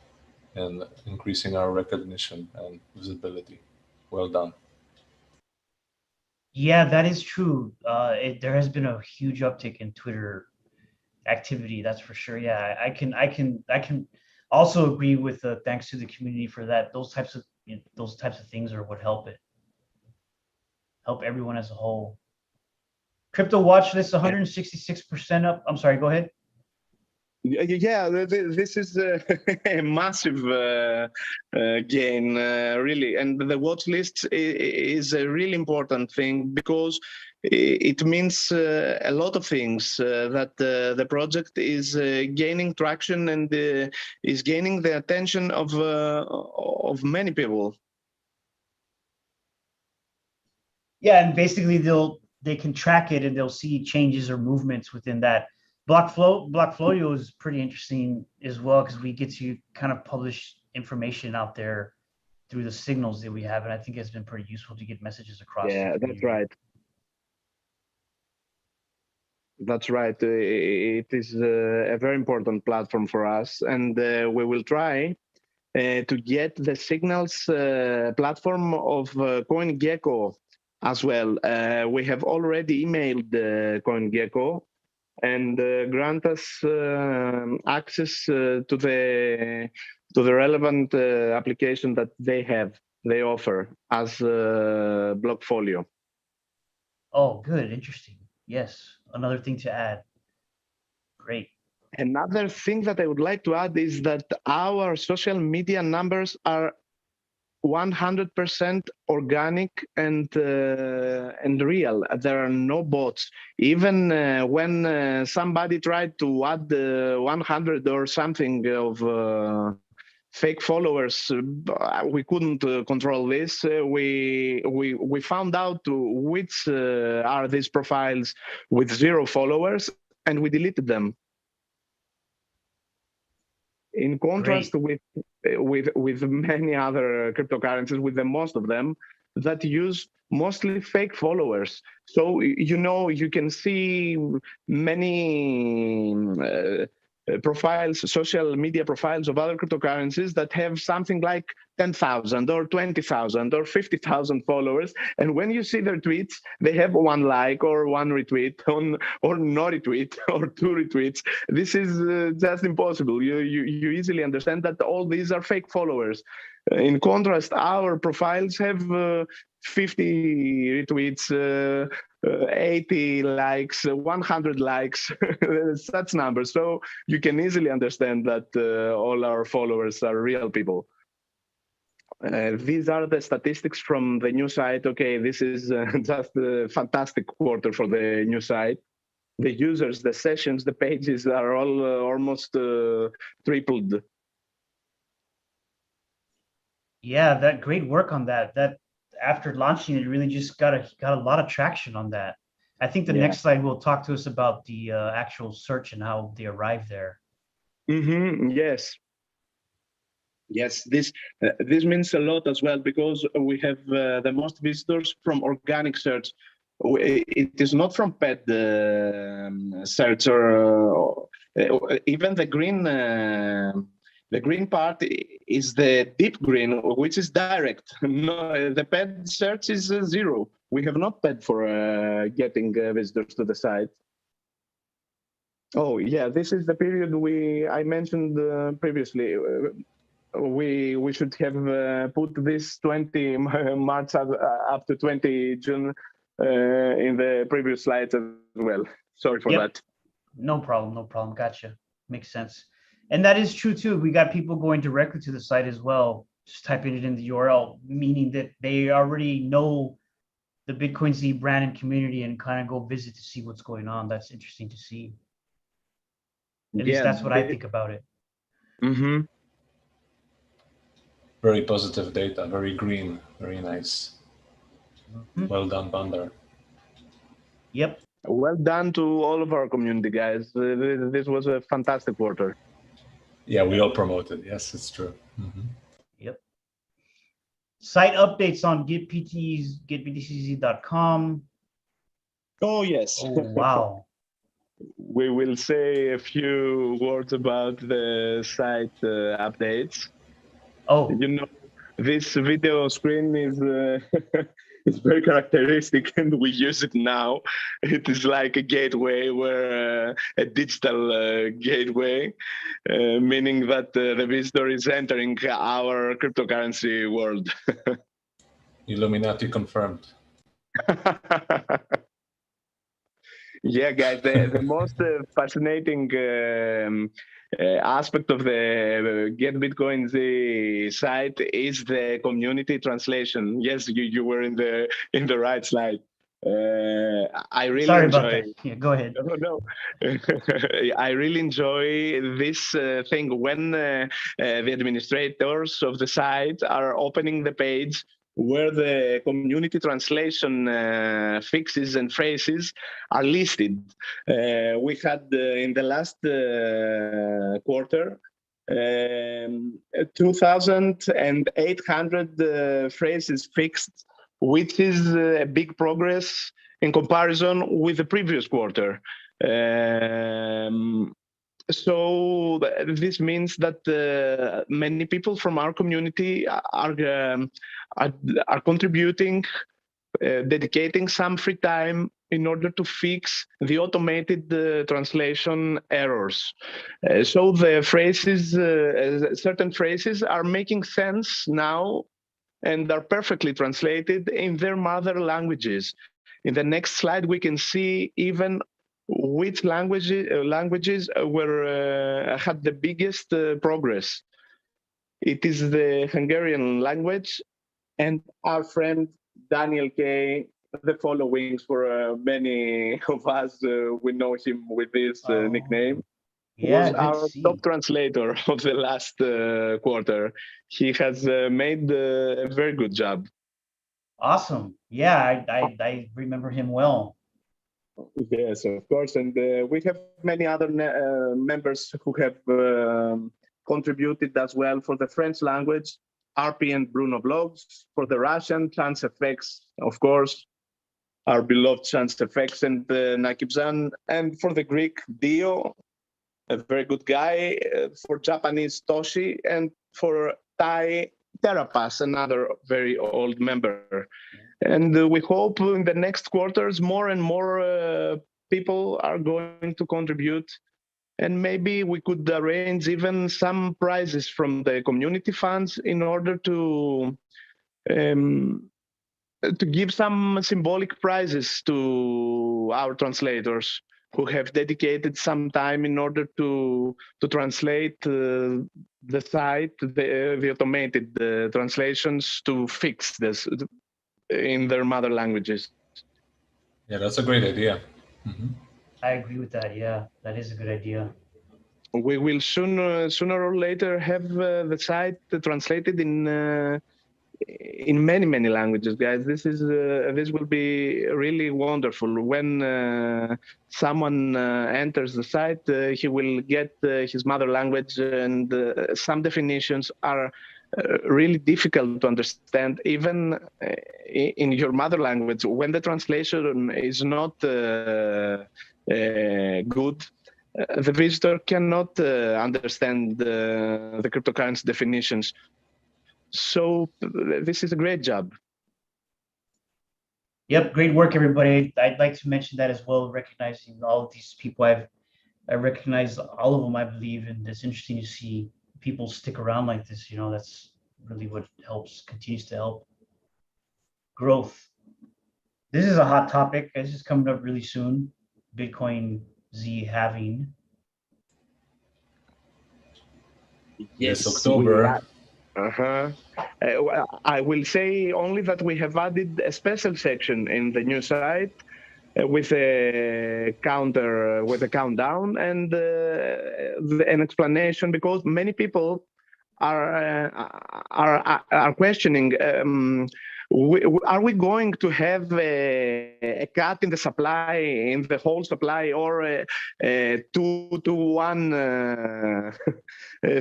in increasing our recognition and visibility. Well done. Yeah, that is true. There has been a huge uptick in Twitter activity. That's for sure. Yeah, I can also agree with thanks to the community for that. Those types of things are what help everyone as a whole. Crypto watch list 166% up. I'm sorry, go ahead. Yeah, this is a massive gain, really. And the watch list is a really important thing because it means a lot of things, that the project is gaining traction and is gaining the attention of many people. Yeah, and basically they can track it and they'll see changes or movements within that. Blockfolio is pretty interesting as well because we get to kind of publish information out there through the signals that we have, and I think it's been pretty useful to get messages across. Yeah, that's right. That's right. It is a very important platform for us, and we will try to get the signals platform of CoinGecko as well. We have already emailed CoinGecko and grant us access to the relevant application that they offer as Blockfolio. Oh, good, interesting. Yes, another thing to add. Great. Another thing that I would like to add is that our social media numbers are 100% organic and real. There are no bots. Even when somebody tried to add 100 or something of fake followers, we couldn't control this. We found out which are these profiles with 0 followers, and we deleted them. In contrast with many other cryptocurrencies, with the most of them that use mostly fake followers. So, you can see many profiles, social media profiles of other cryptocurrencies that have something like 10,000 or 20,000 or 50,000 followers. And when you see their tweets, they have 1 like or 1 retweet or no retweet or 2 retweets. This is just impossible. You easily understand that all these are fake followers. In contrast, our profiles have 50 retweets, 80 likes, 100 likes, such numbers. So you can easily understand that all our followers are real people. These are the statistics from the new site. Okay, this is just a fantastic quarter for the new site. The users, the sessions, the pages are all almost tripled. Yeah, that great work on that. That after launching it really just got a lot of traction on that. I think the next slide will talk to us about the actual search and how they arrived there. Yes. Yes, this means a lot as well because we have the most visitors from organic search. It is not from paid search or even the green. The green part is the deep green, which is direct. No, the paid search is 0. We have not paid for getting visitors to the site. Oh yeah, this is the period I mentioned previously. We should have put this 20 March up to 20 June in the previous slides as well. Sorry for that. No problem. Gotcha. Makes sense. And that is true too. We got people going directly to the site as well, just typing it in the URL, meaning that they already know the BitcoinZ brand and community and kind of go visit to see what's going on. That's interesting to see. At least that's what I think about it. Very positive data, very green, very nice. Well done, Bandar. Yep. Well done to all of our community, guys. This was a fantastic quarter. Yeah, we all promoted. Yes, it's true. Mm-hmm. Yep. Site updates on GetBTCZ.com. Oh, yes. Oh, wow. We will say a few words about the site updates. Oh, You know, this video screen is is very characteristic, and we use it now. It is like a gateway, where a digital gateway, meaning that the visitor is entering our cryptocurrency world. Illuminati confirmed. Yeah, guys, the most fascinating aspect of the GetBitcoinZ site is the community translation. Yes, you were in the right slide. I really sorry enjoy. about that. Yeah, go ahead. No. I really enjoy this thing when the administrators of the site are opening the page where the community translation fixes and phrases are listed. We had in the last quarter 2,800 phrases fixed, which is a big progress in comparison with the previous quarter. So this means that many people from our community are contributing, dedicating some free time in order to fix the automated translation errors. So the phrases, certain phrases are making sense now and are perfectly translated in their mother languages. In the next slide, we can see even which languages were had the biggest progress. It is the Hungarian language, and our friend Daniel K. The followings for many of us, we know him with this nickname. Yeah, Was our top translator of the last quarter. He has made a very good job. Awesome. Yeah, I remember him well. Yes, of course. And we have many other members who have contributed as well for the French language, RP and Bruno Blogs, for the Russian, Chance FX, of course, our beloved Chance FX and Nakibzan, and for the Greek, Dio, a very good guy, for Japanese, Toshi, and for Thai, Therapas, another very old member. And we hope in the next quarters, more and more people are going to contribute. And maybe we could arrange even some prizes from the community funds in order to give some symbolic prizes to our translators who have dedicated some time in order to translate the site, the automated translations to fix this in their mother languages. Yeah, that's a great idea. Mm-hmm. I agree with that. Yeah, that is a good idea. We will sooner or later have the site translated in many languages, guys. This will be really wonderful. When someone enters the site, he will get his mother language, and some definitions are really difficult to understand, even in your mother language. When the translation is not good, the visitor cannot understand the cryptocurrency definitions. So this is a great job. Yep, great work, everybody. I'd like to mention that as well, recognizing all of these people. I recognize all of them, I believe, and it's interesting to see people stick around like this. You know, that's really what continues to help growth. This is a hot topic. This is coming up really soon. BitcoinZ halving. Yes, October. I will say only that we have added a special section in the new site with a counter, with a countdown, and an explanation, because many people are questioning are we going to have a cut in the supply, in the whole supply, or a 2-to-1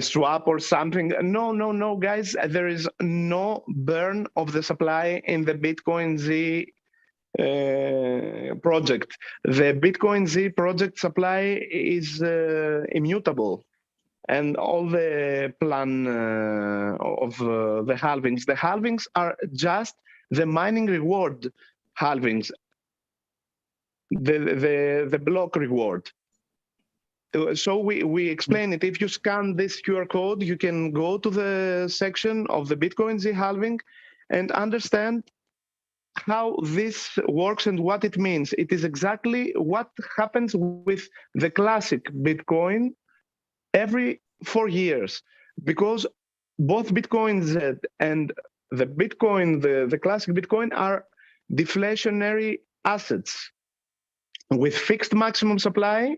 swap or something? No, guys. There is no burn of the supply in the BitcoinZ project. The BitcoinZ project supply is immutable. And all the plan of the halvings. The halvings are just the mining reward halvings, the block reward. So we explain it. If you scan this QR code, you can go to the section of the BitcoinZ halving and understand how this works and what it means. It is exactly what happens with the classic Bitcoin every 4 years, because both BitcoinZ and the Bitcoin, the classic Bitcoin, are deflationary assets with fixed maximum supply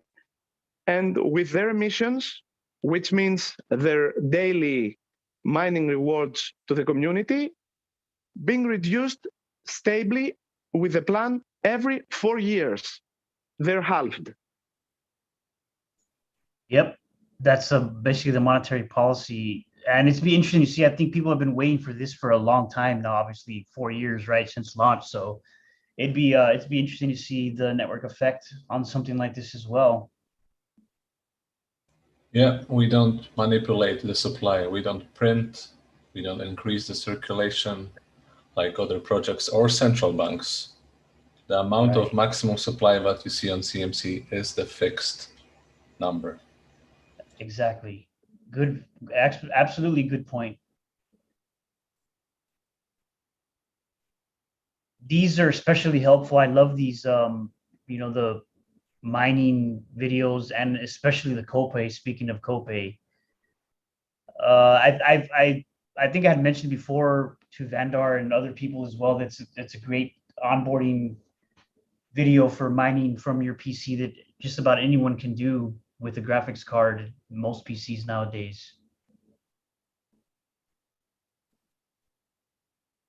and with their emissions, which means their daily mining rewards to the community, being reduced stably with a plan every 4 years. They're halved. Yep. That's basically the monetary policy. And it's be interesting to see. I think people have been waiting for this for a long time now, obviously 4 years, right, since launch. So it'd be interesting to see the network effect on something like this as well. Yeah, we don't manipulate the supply. We don't print. We don't increase the circulation like other projects or central banks. The amount of maximum supply that you see on CMC is the fixed number. Exactly. Good. Absolutely good point. These are especially helpful. I love these, the mining videos, and especially the Copay. Speaking of Copay, I think I had mentioned before to Vandar and other people as well. That's a great onboarding video for mining from your PC that just about anyone can do with a graphics card, most PCs nowadays.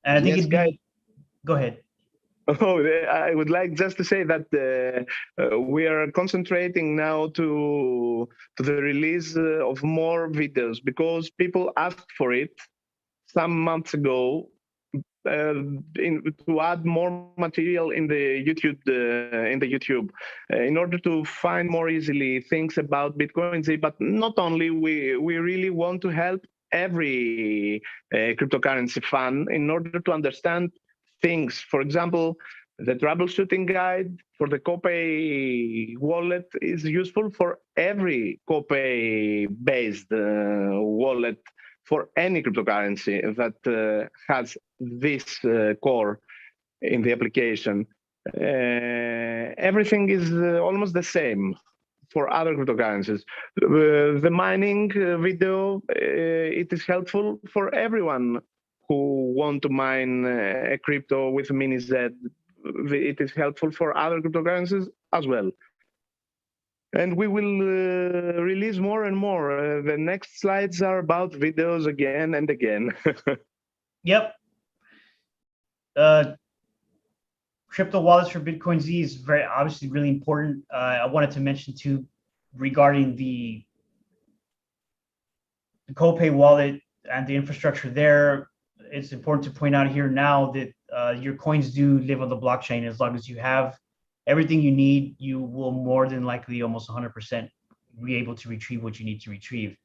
And I think Yes, guys. Go ahead. Oh, I would like just to say that we are concentrating now to the release of more videos, because people asked for it some months ago, to add more material in the YouTube, in order to find more easily things about BitcoinZ. But not only, we really want to help every cryptocurrency fan in order to understand things. For example, the troubleshooting guide for the Copay wallet is useful for every Copay-based wallet for any cryptocurrency that has this core in the application. Everything is almost the same for other cryptocurrencies. The mining video, it is helpful for everyone who want to mine a crypto with mini-Z. It is helpful for other cryptocurrencies as well. And we will release more and more. The next slides are about videos again and again. Yep. Crypto wallets for BitcoinZ is very obviously really important. I wanted to mention too, regarding the Copay wallet and the infrastructure there. It's important to point out here now that your coins do live on the blockchain. As long as you have everything you need, you will more than likely almost 100% be able to retrieve what you need to retrieve.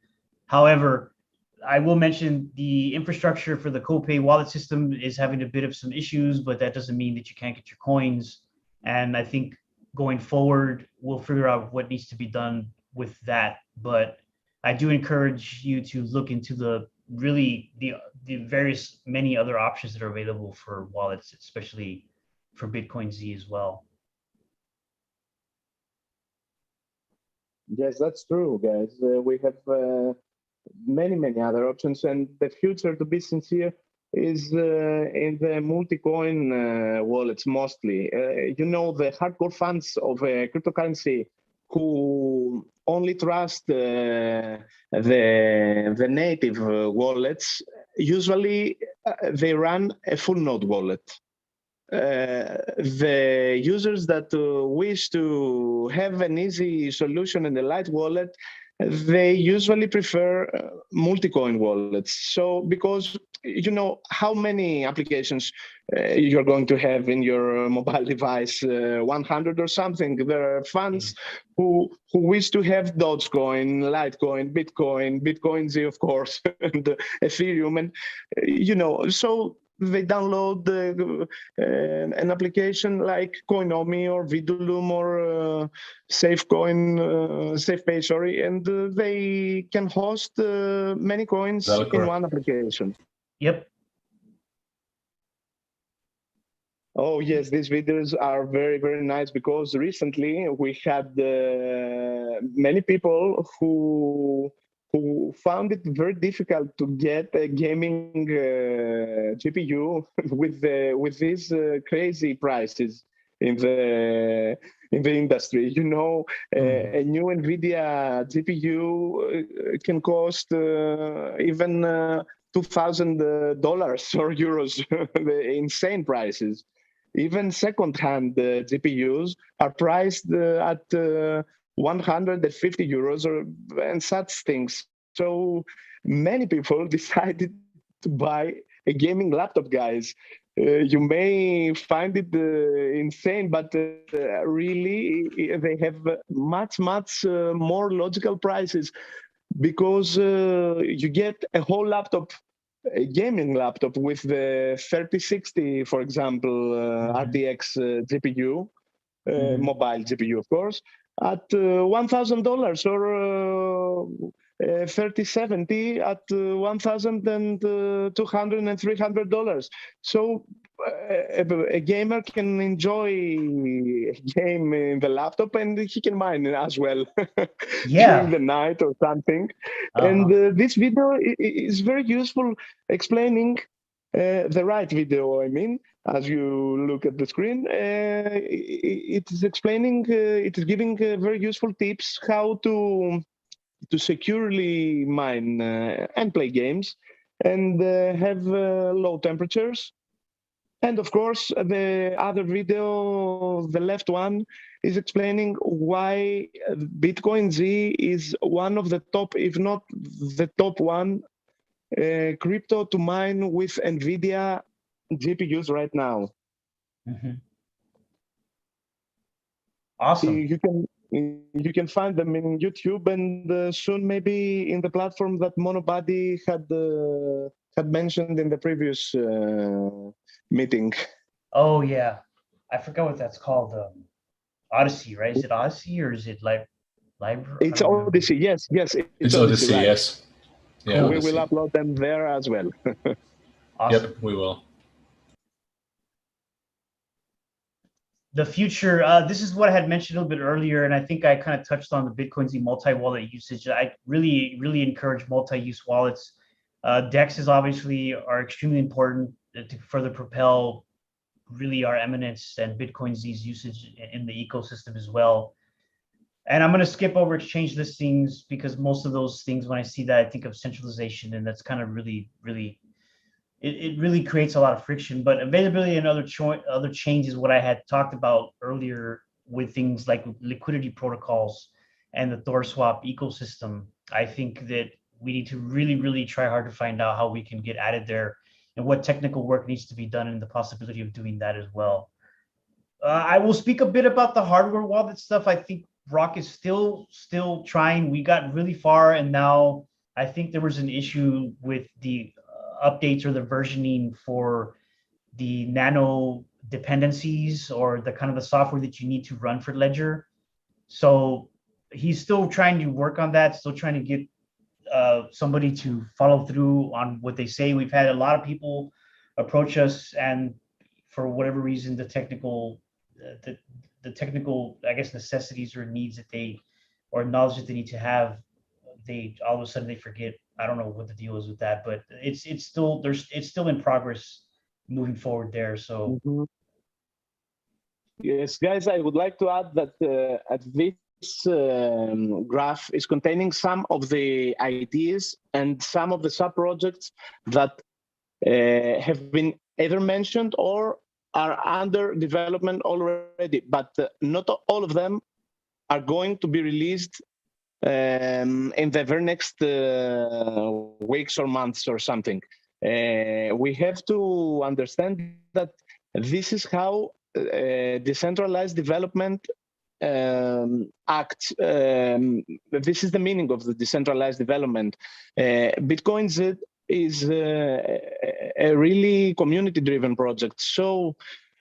However, I will mention the infrastructure for the Copay wallet system is having a bit of some issues, but that doesn't mean that you can't get your coins. And I think going forward, we'll figure out what needs to be done with that. But I do encourage you to look into the various many other options that are available for wallets, especially for BitcoinZ as well. Yes, that's true, guys. We have many other options, and the future, to be sincere, is in the multi-coin wallets mostly. The hardcore fans of cryptocurrency who only trust the native wallets usually they run a full node wallet. The users that wish to have an easy solution in the light wallet, they usually prefer multi-coin wallets. So because you know how many applications you're going to have in your mobile device, 100 or something. There are fans who wish to have Dogecoin, Litecoin, Bitcoin, BitcoinZ, of course, and Ethereum, and you know, so they download an application like Coinomi or Vidulum or SafeCoin, SafePay, sorry, and they can host many coins in one application. Yep. Oh yes, these videos are very, very nice because recently we had many people who found it very difficult to get a gaming GPU with these crazy prices in the industry. You know, a new NVIDIA GPU can cost even $2,000 or euros, the insane prices. Even second-hand GPUs are priced at 150 euros and such things. So many people decided to buy a gaming laptop, guys. You may find it insane, but really they have much more logical prices because you get a whole laptop, a gaming laptop with the 3060, for example, RTX GPU, mobile GPU, of course, at $1,000 or 3070 at $1,200 and $300. So a gamer can enjoy a game in the laptop and he can mine as well during the night or something. And this video is very useful explaining the right video, I mean, as you look at the screen, it is explaining, it is giving very useful tips how to securely mine and play games and have low temperatures. And of course, the other video, the left one, is explaining why BitcoinZ is one of the top, if not the top one, crypto to mine with NVIDIA GPUs right now. Awesome. You can find them in YouTube and soon maybe in the platform that Monobody had mentioned in the previous meeting. Oh yeah, I forgot what that's called. Odyssey, right? Is it Odyssey or is it library? It's Odyssey. Yes, it's Odyssey. Right? Yes. Yeah, cool. We will upload them there as well. Awesome. Yep, we will. The future, this is what I had mentioned a little bit earlier, and I think I kind of touched on the BitcoinZ multi-wallet usage. I really encourage multi-use wallets. DEXs obviously are extremely important to further propel really our eminence and BitcoinZ's usage in the ecosystem as well. And I'm going to skip over exchange listings because most of those things, when I see that, I think of centralization, and that's kind of really it really creates a lot of friction. But availability and other chains is what I had talked about earlier with things like liquidity protocols and the ThorSwap ecosystem. I think that we need to really try hard to find out how we can get added there and what technical work needs to be done and the possibility of doing that as well. I will speak a bit about the hardware wallet stuff. I think Rock is still trying. We got really far, and now I think there was an issue with the updates or the versioning for the nano dependencies or the kind of the software that you need to run for Ledger. So he's still trying to work on that, still trying to get somebody to follow through on what they say. We've had a lot of people approach us, and for whatever reason, the technical, I guess, necessities or needs that they, or knowledge that they need to have, they all of a sudden they forget. I don't know what the deal is with that, but it's still in progress moving forward there. So yes, guys, I would like to add that at this graph is containing some of the ideas and some of the sub projects that have been either mentioned or are under development already, but not all of them are going to be released in the very next weeks or months or something. We have to understand that this is how decentralized development acts. This is the meaning of the decentralized development. BitcoinZ is a really community-driven project, so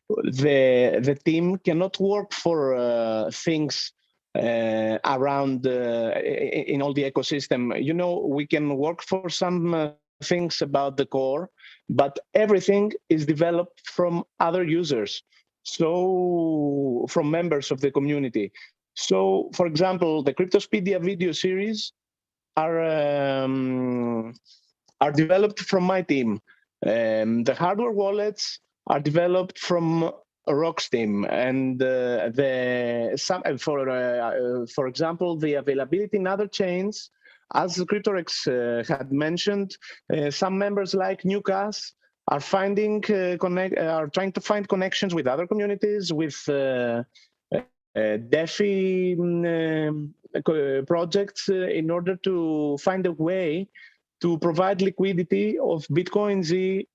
the team cannot work for things around in all the ecosystem. You know, we can work for some things about the core, but everything is developed from other users, so from members of the community. So, for example, the CRYPTOSPEDIA video series are developed from my team. The hardware wallets are developed from Rock's team, and for example, the availability in other chains, as CryptoRex had mentioned, some members like Mikuž are trying to find connections with other communities, with DeFi projects, in order to find a way to provide liquidity of BitcoinZ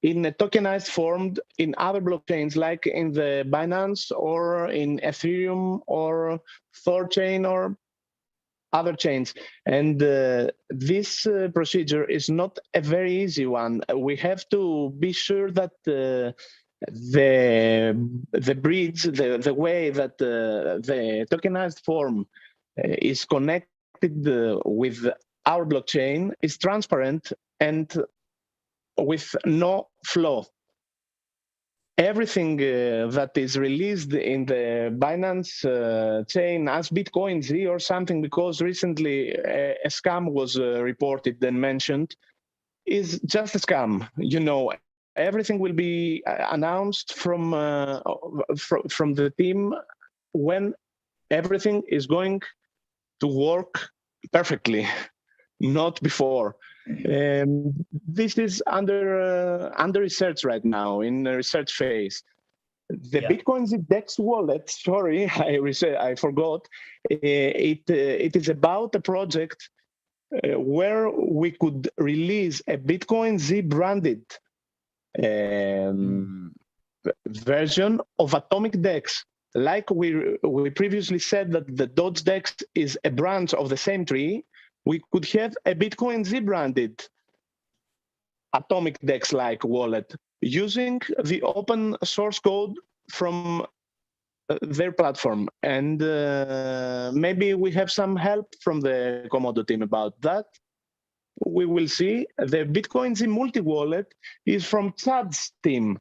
in a tokenized form in other blockchains, like in the Binance or in Ethereum or Thorchain or other chains. And this procedure is not a very easy one. We have to be sure that the bridge, the way that the tokenized form is connected with our blockchain is transparent and with no flaw. Everything that is released in the Binance chain as BitcoinZ or something, because recently a scam was reported and mentioned, is just a scam. You know, everything will be announced from the team when everything is going to work perfectly, not before. This is under research right now, in the research phase. The BitcoinZ DEX wallet, sorry, I forgot. It is about a project where we could release a BitcoinZ branded version of Atomic DEX. Like we previously said that the DOGEDEX is a branch of the same tree, we could have a BitcoinZ branded Atomic DEX-like wallet using the open source code from their platform. And maybe we have some help from the Komodo team about that. We will see. The BitcoinZ multi-wallet is from Chad's team.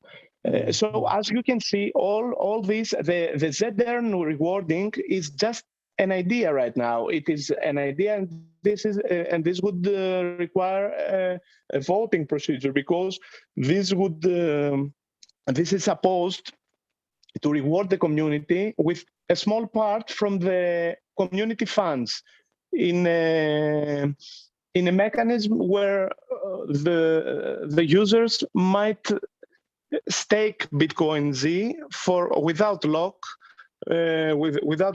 So as you can see, all this, the ZBrain rewarding is just an idea right now. It is an idea, and this would require a voting procedure, because this is supposed to reward the community with a small part from the community funds in a mechanism where the users might stake BitcoinZ without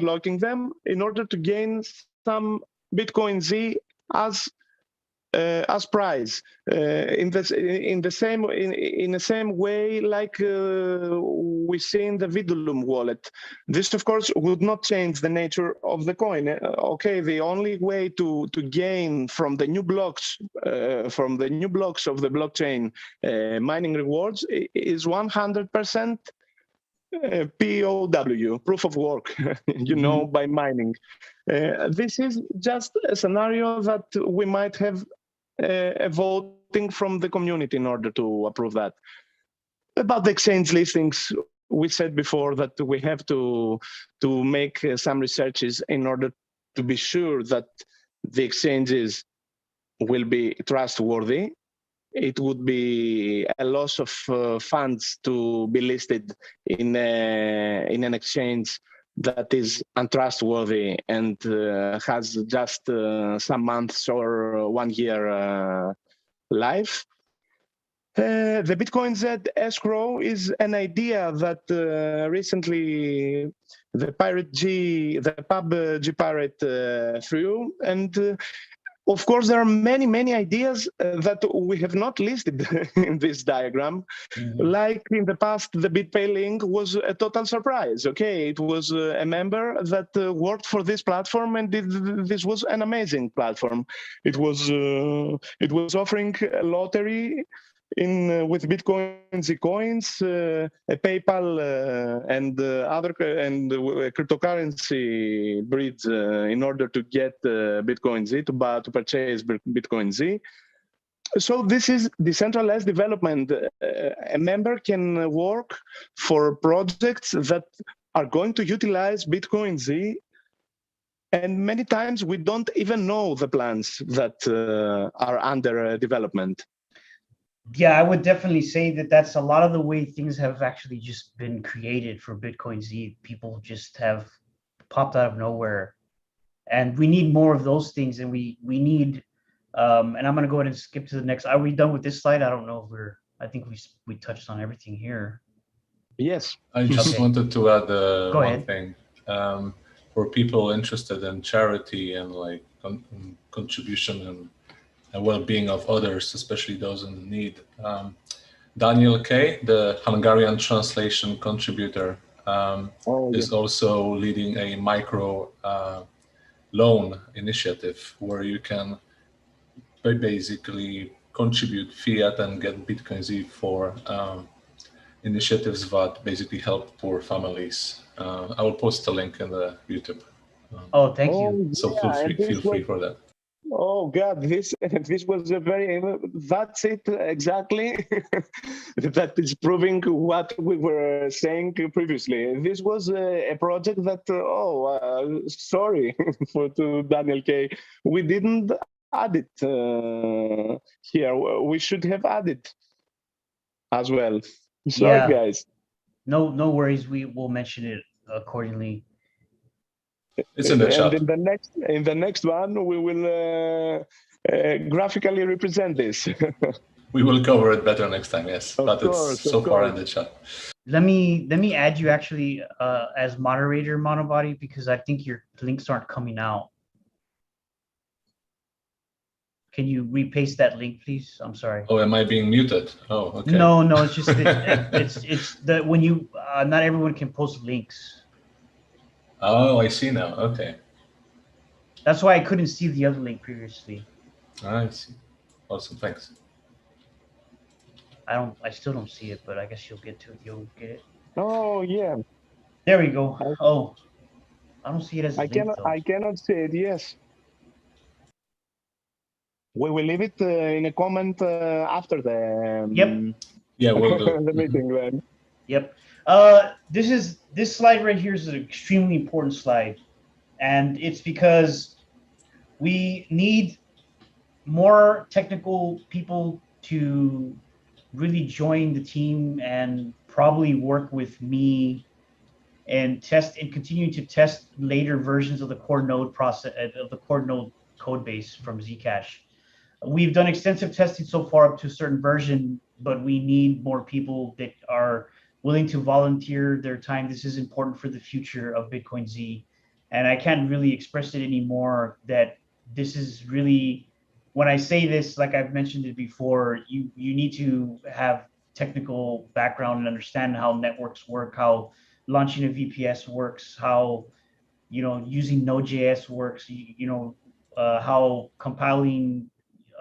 locking them, in order to gain some BitcoinZ as prize, in the same way like we see in the Vidulum wallet. This, of course, would not change the nature of the coin. Okay, the only way to gain from the new blocks of the blockchain mining rewards is 100% POW, proof of work, you know, by mining. This is just a scenario that we might have a voting from the community in order to approve that. About the exchange listings, we said before that we have to make some researches in order to be sure that the exchanges will be trustworthy. It would be a loss of funds to be listed in an exchange that is untrustworthy and has just some months or 1 year life. The BitcoinZ escrow is an idea that recently the PUBG pirate threw, and of course there are many ideas that we have not listed in this diagram. Like in the past, the BitPay link was a total surprise. Okay, it was a member that worked for this platform, and this was an amazing platform. It was offering a lottery with BitcoinZ coins, a PayPal and other cryptocurrency bridge in order to get BitcoinZ to purchase BitcoinZ. So this is decentralized development. A member can work for projects that are going to utilize BitcoinZ, and many times we don't even know the plans that are under development. Yeah, I would definitely say that that's a lot of the way things have actually just been created for BitcoinZ. People just have popped out of nowhere, and we need more of those things. And we need, and I'm gonna go ahead and skip to the next. Are we done with this slide? I don't know if I think we touched on everything here. Yes. I just wanted to add one thing. For people interested in charity and like contribution and well-being of others, especially those in need. Daniel K., the Hungarian translation contributor, is also leading a micro loan initiative where you can basically contribute fiat and get BitcoinZ for initiatives that basically help poor families. I will post a link in the YouTube. Oh, thank you. So feel free for that. Oh God, this was a very, that's it exactly. That is proving what we were saying previously. This was a project that, sorry to Daniel K. We didn't add it here. We should have added as well. Sorry, guys. No worries. We will mention it accordingly. It's in the chat. And in the next one, we will graphically represent this. We will cover it better next time, yes. But it's so far in the chat. Let me add you actually as moderator, Monobody, because I think your links aren't coming out. Can you repaste that link, please? I'm sorry. Oh, am I being muted? Oh, okay. No, it's just it's that when you not everyone can post links. Oh, I see now. Okay. That's why I couldn't see the other link previously. I see. Awesome. Thanks. I still don't see it, but I guess you'll get to it. You'll get it. Oh yeah. There we go. Oh, I don't see it as a link, though. I cannot see it. Yes. We will leave it in a comment after the Yeah, we'll do the meeting then. Yep. This slide right here is an extremely important slide, and it's because we need more technical people to really join the team and probably work with me and test and continue to test later versions of the core node process of the core node code base from Zcash. We've done extensive testing so far up to a certain version, but we need more people that are willing to volunteer their time. This is important for the future of BitcoinZ. And I can't really express it anymore that this is really, when I say this, like I've mentioned it before, you need to have technical background and understand how networks work, how launching a VPS works, how, using Node.js works, how compiling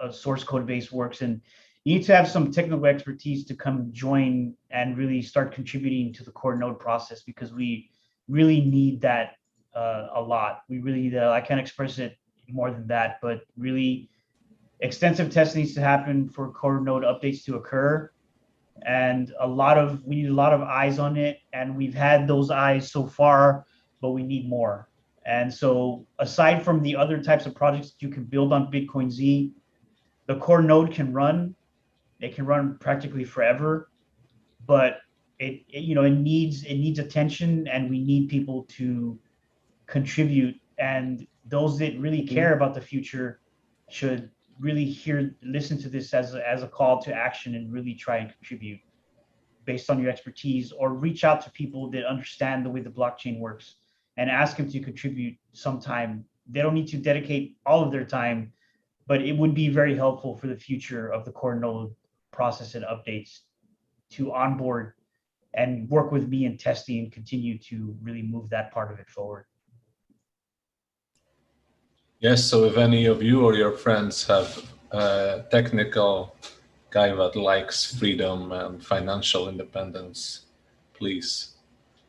a source code base works. And you need to have some technical expertise to come join and really start contributing to the core node process, because we really need that a lot. We really need that. I can't express it more than that, but really extensive testing needs to happen for core node updates to occur. And we need a lot of eyes on it. And we've had those eyes so far, but we need more. And so aside from the other types of projects that you can build on BitcoinZ, the core node can run. It can run practically forever, but it needs attention, and we need people to contribute. And those that really care about the future should really listen to this as a call to action and really try and contribute based on your expertise, or reach out to people that understand the way the blockchain works and ask them to contribute sometime. They don't need to dedicate all of their time, but it would be very helpful for the future of the core node process and updates to onboard and work with me in testing and continue to really move that part of it forward. Yes, so if any of you or your friends have a technical guy that likes freedom and financial independence, please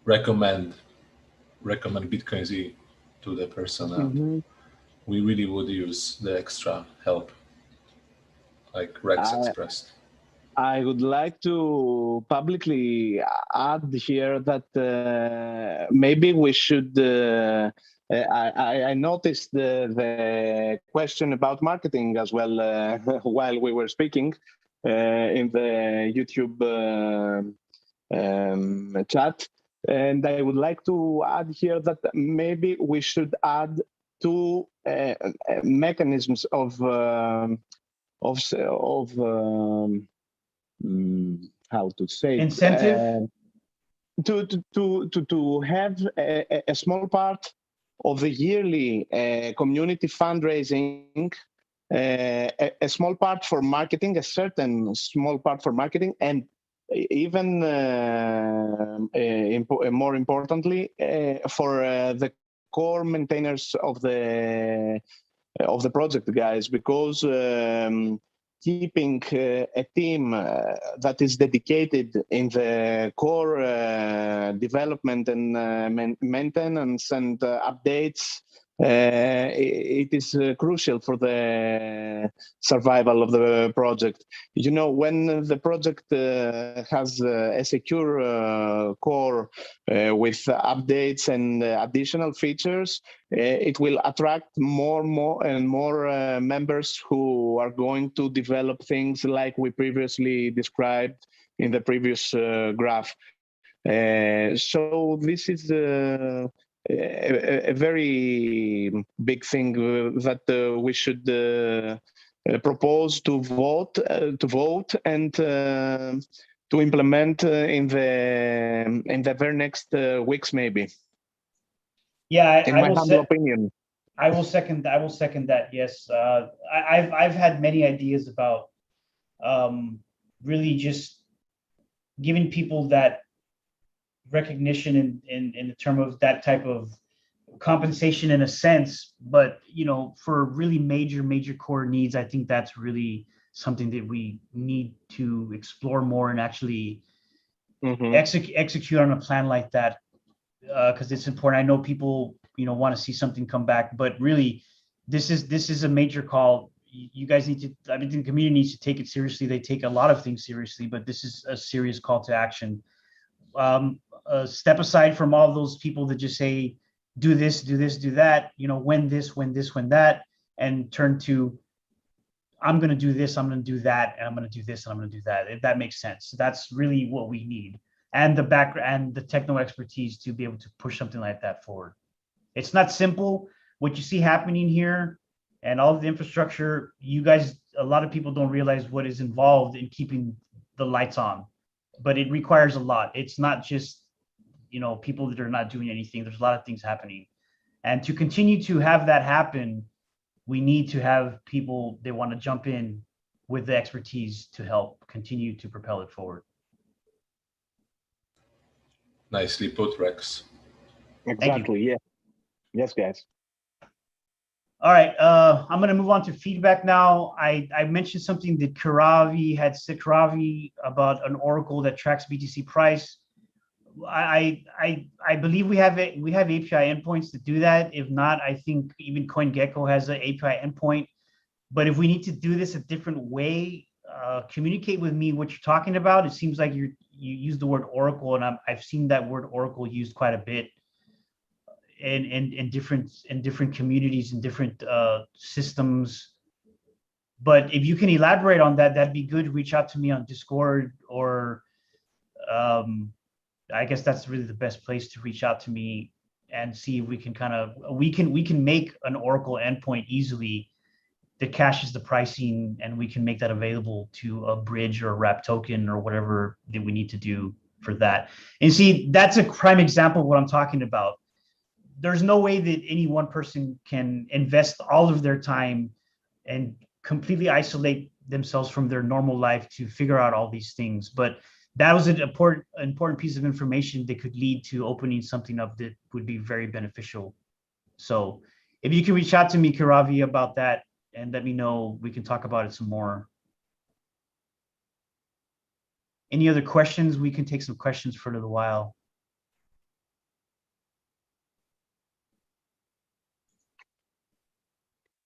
recommend BitcoinZ to the person. And we really would use the extra help, like Rex expressed. I would like to publicly add here that maybe we should. I noticed the question about marketing as well while we were speaking in the YouTube chat, and I would like to add here that maybe we should add two mechanisms of how to say incentive to have a small part of the yearly community fundraising, a small part for marketing, a certain small part for marketing, and even more importantly for the core maintainers of the project, guys, because keeping a team that is dedicated in the core development and maintenance and updates, it is crucial for the survival of the project. You know, when the project has a secure core with updates and additional features, it will attract more and more members who are going to develop things like we previously described in the previous graph. So this is a very big thing that we should propose to vote and to implement in the very next weeks, maybe. Yeah, in my humble opinion. I will second that. Yes, I've had many ideas about really just giving people that recognition in the term of that type of compensation in a sense, but you know, for really major core needs, I think that's really something that we need to explore more and actually execute on a plan like that, because it's important. I know people, you know, want to see something come back, but really this is a major call. You guys need to, I mean, the community needs to take it seriously. They take a lot of things seriously, but this is a serious call to action. Step aside from all those people that just say, do this, do that, you know, when this, when that, and turn to, I'm going to do this, I'm going to do that, and I'm going to do this, and I'm going to do that. If that makes sense. That's really what we need. And the background and the techno expertise to be able to push something like that forward. It's not simple. What you see happening here and all of the infrastructure, you guys, a lot of people don't realize what is involved in keeping the lights on. But it requires a lot. It's not just, you know, people that are not doing anything. There's a lot of things happening. And to continue to have that happen, we need to have people that want to jump in with the expertise to help continue to propel it forward. Nicely put, Rex. Exactly, yeah. Yes, guys. All right, I'm going to move on to feedback now. I mentioned something that Karavi had said, Karavi, about an oracle that tracks BTC price. I believe we have API endpoints to do that. If not, I think even CoinGecko has an API endpoint. But if we need to do this a different way, communicate with me what you're talking about. It seems like you use the word oracle, and I've seen that word oracle used quite a bit in different communities and different systems. But if you can elaborate on that, that'd be good. Reach out to me on Discord, or I guess that's really the best place to reach out to me and see if we can we can make an Oracle endpoint easily that caches the pricing, and we can make that available to a bridge or a wrap token or whatever that we need to do for that. And see, that's a prime example of what I'm talking about. There's no way that any one person can invest all of their time and completely isolate themselves from their normal life to figure out all these things. But that was an important piece of information that could lead to opening something up that would be very beneficial. So if you can reach out to me, Kiravi, about that and let me know, we can talk about it some more. Any other questions? We can take some questions for a little while.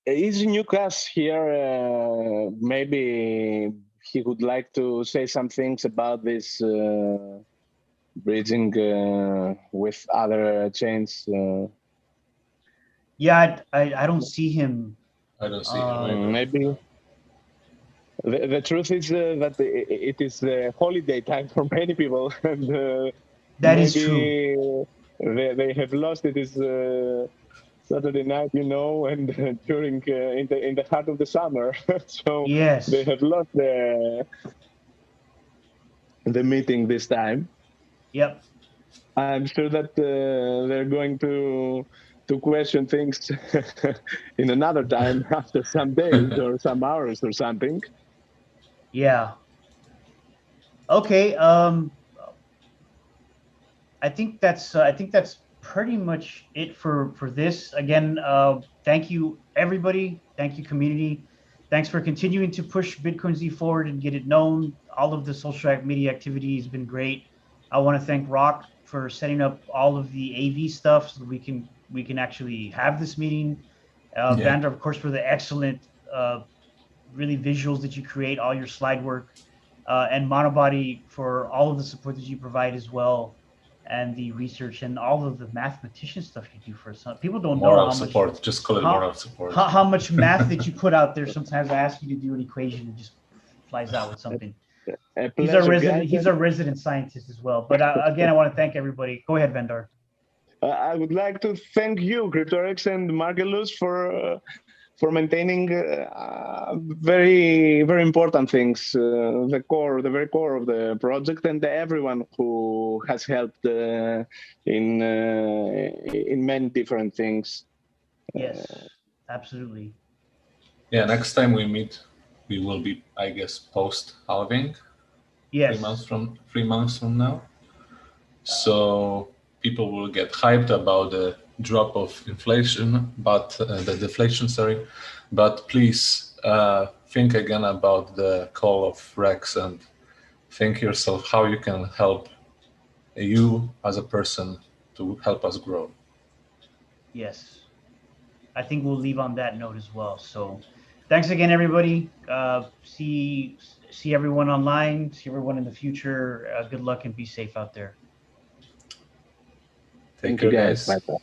Is Mikuž here? Maybe he would like to say some things about this bridging with other chains. Yeah, I don't see him. I don't see him either. Maybe. The truth is that it is the holiday time for many people, and That is true. They have lost it. Is Saturday night, you know, and during in the heart of the summer, so Yes. they have lost the meeting this time. Yep. I'm sure that they're going to question things in another time after some days or some hours or something. Yeah. Okay. I think that's pretty much it for this. Again, thank you everybody. Thank you community. Thanks for continuing to push BitcoinZ forward and get it known. All of the social media activity has been great. I want to thank Rock for setting up all of the AV stuff so that we can actually have this meeting. Vander, of course, for the excellent really visuals that you create, all your slide work, and Monobody for all of the support that you provide as well, and the research and all of the mathematician stuff you do for some people don't know Moral how support. much, Just call it moral support. how much math that you put out there. Sometimes I ask you to do an equation and just flies out with something. He's our resident scientist as well. But again, I want to thank everybody. Go ahead, Vendor. I would like to thank you, CryptoRex and Margelus, for maintaining very, very important things, the very core of the project, and everyone who has helped in many different things. Yes, absolutely. Yeah, next time we meet, we will be, I guess, post-halving. Yes. 3 months from now. So people will get hyped about the drop of inflation, but the deflation, sorry. But please think again about the call of Rex and think yourself how you can help you as a person to help us grow. Yes. I think we'll leave on that note as well. So thanks again, everybody. See everyone online, see everyone in the future. Good luck and be safe out there. Take care, guys. Bye-bye.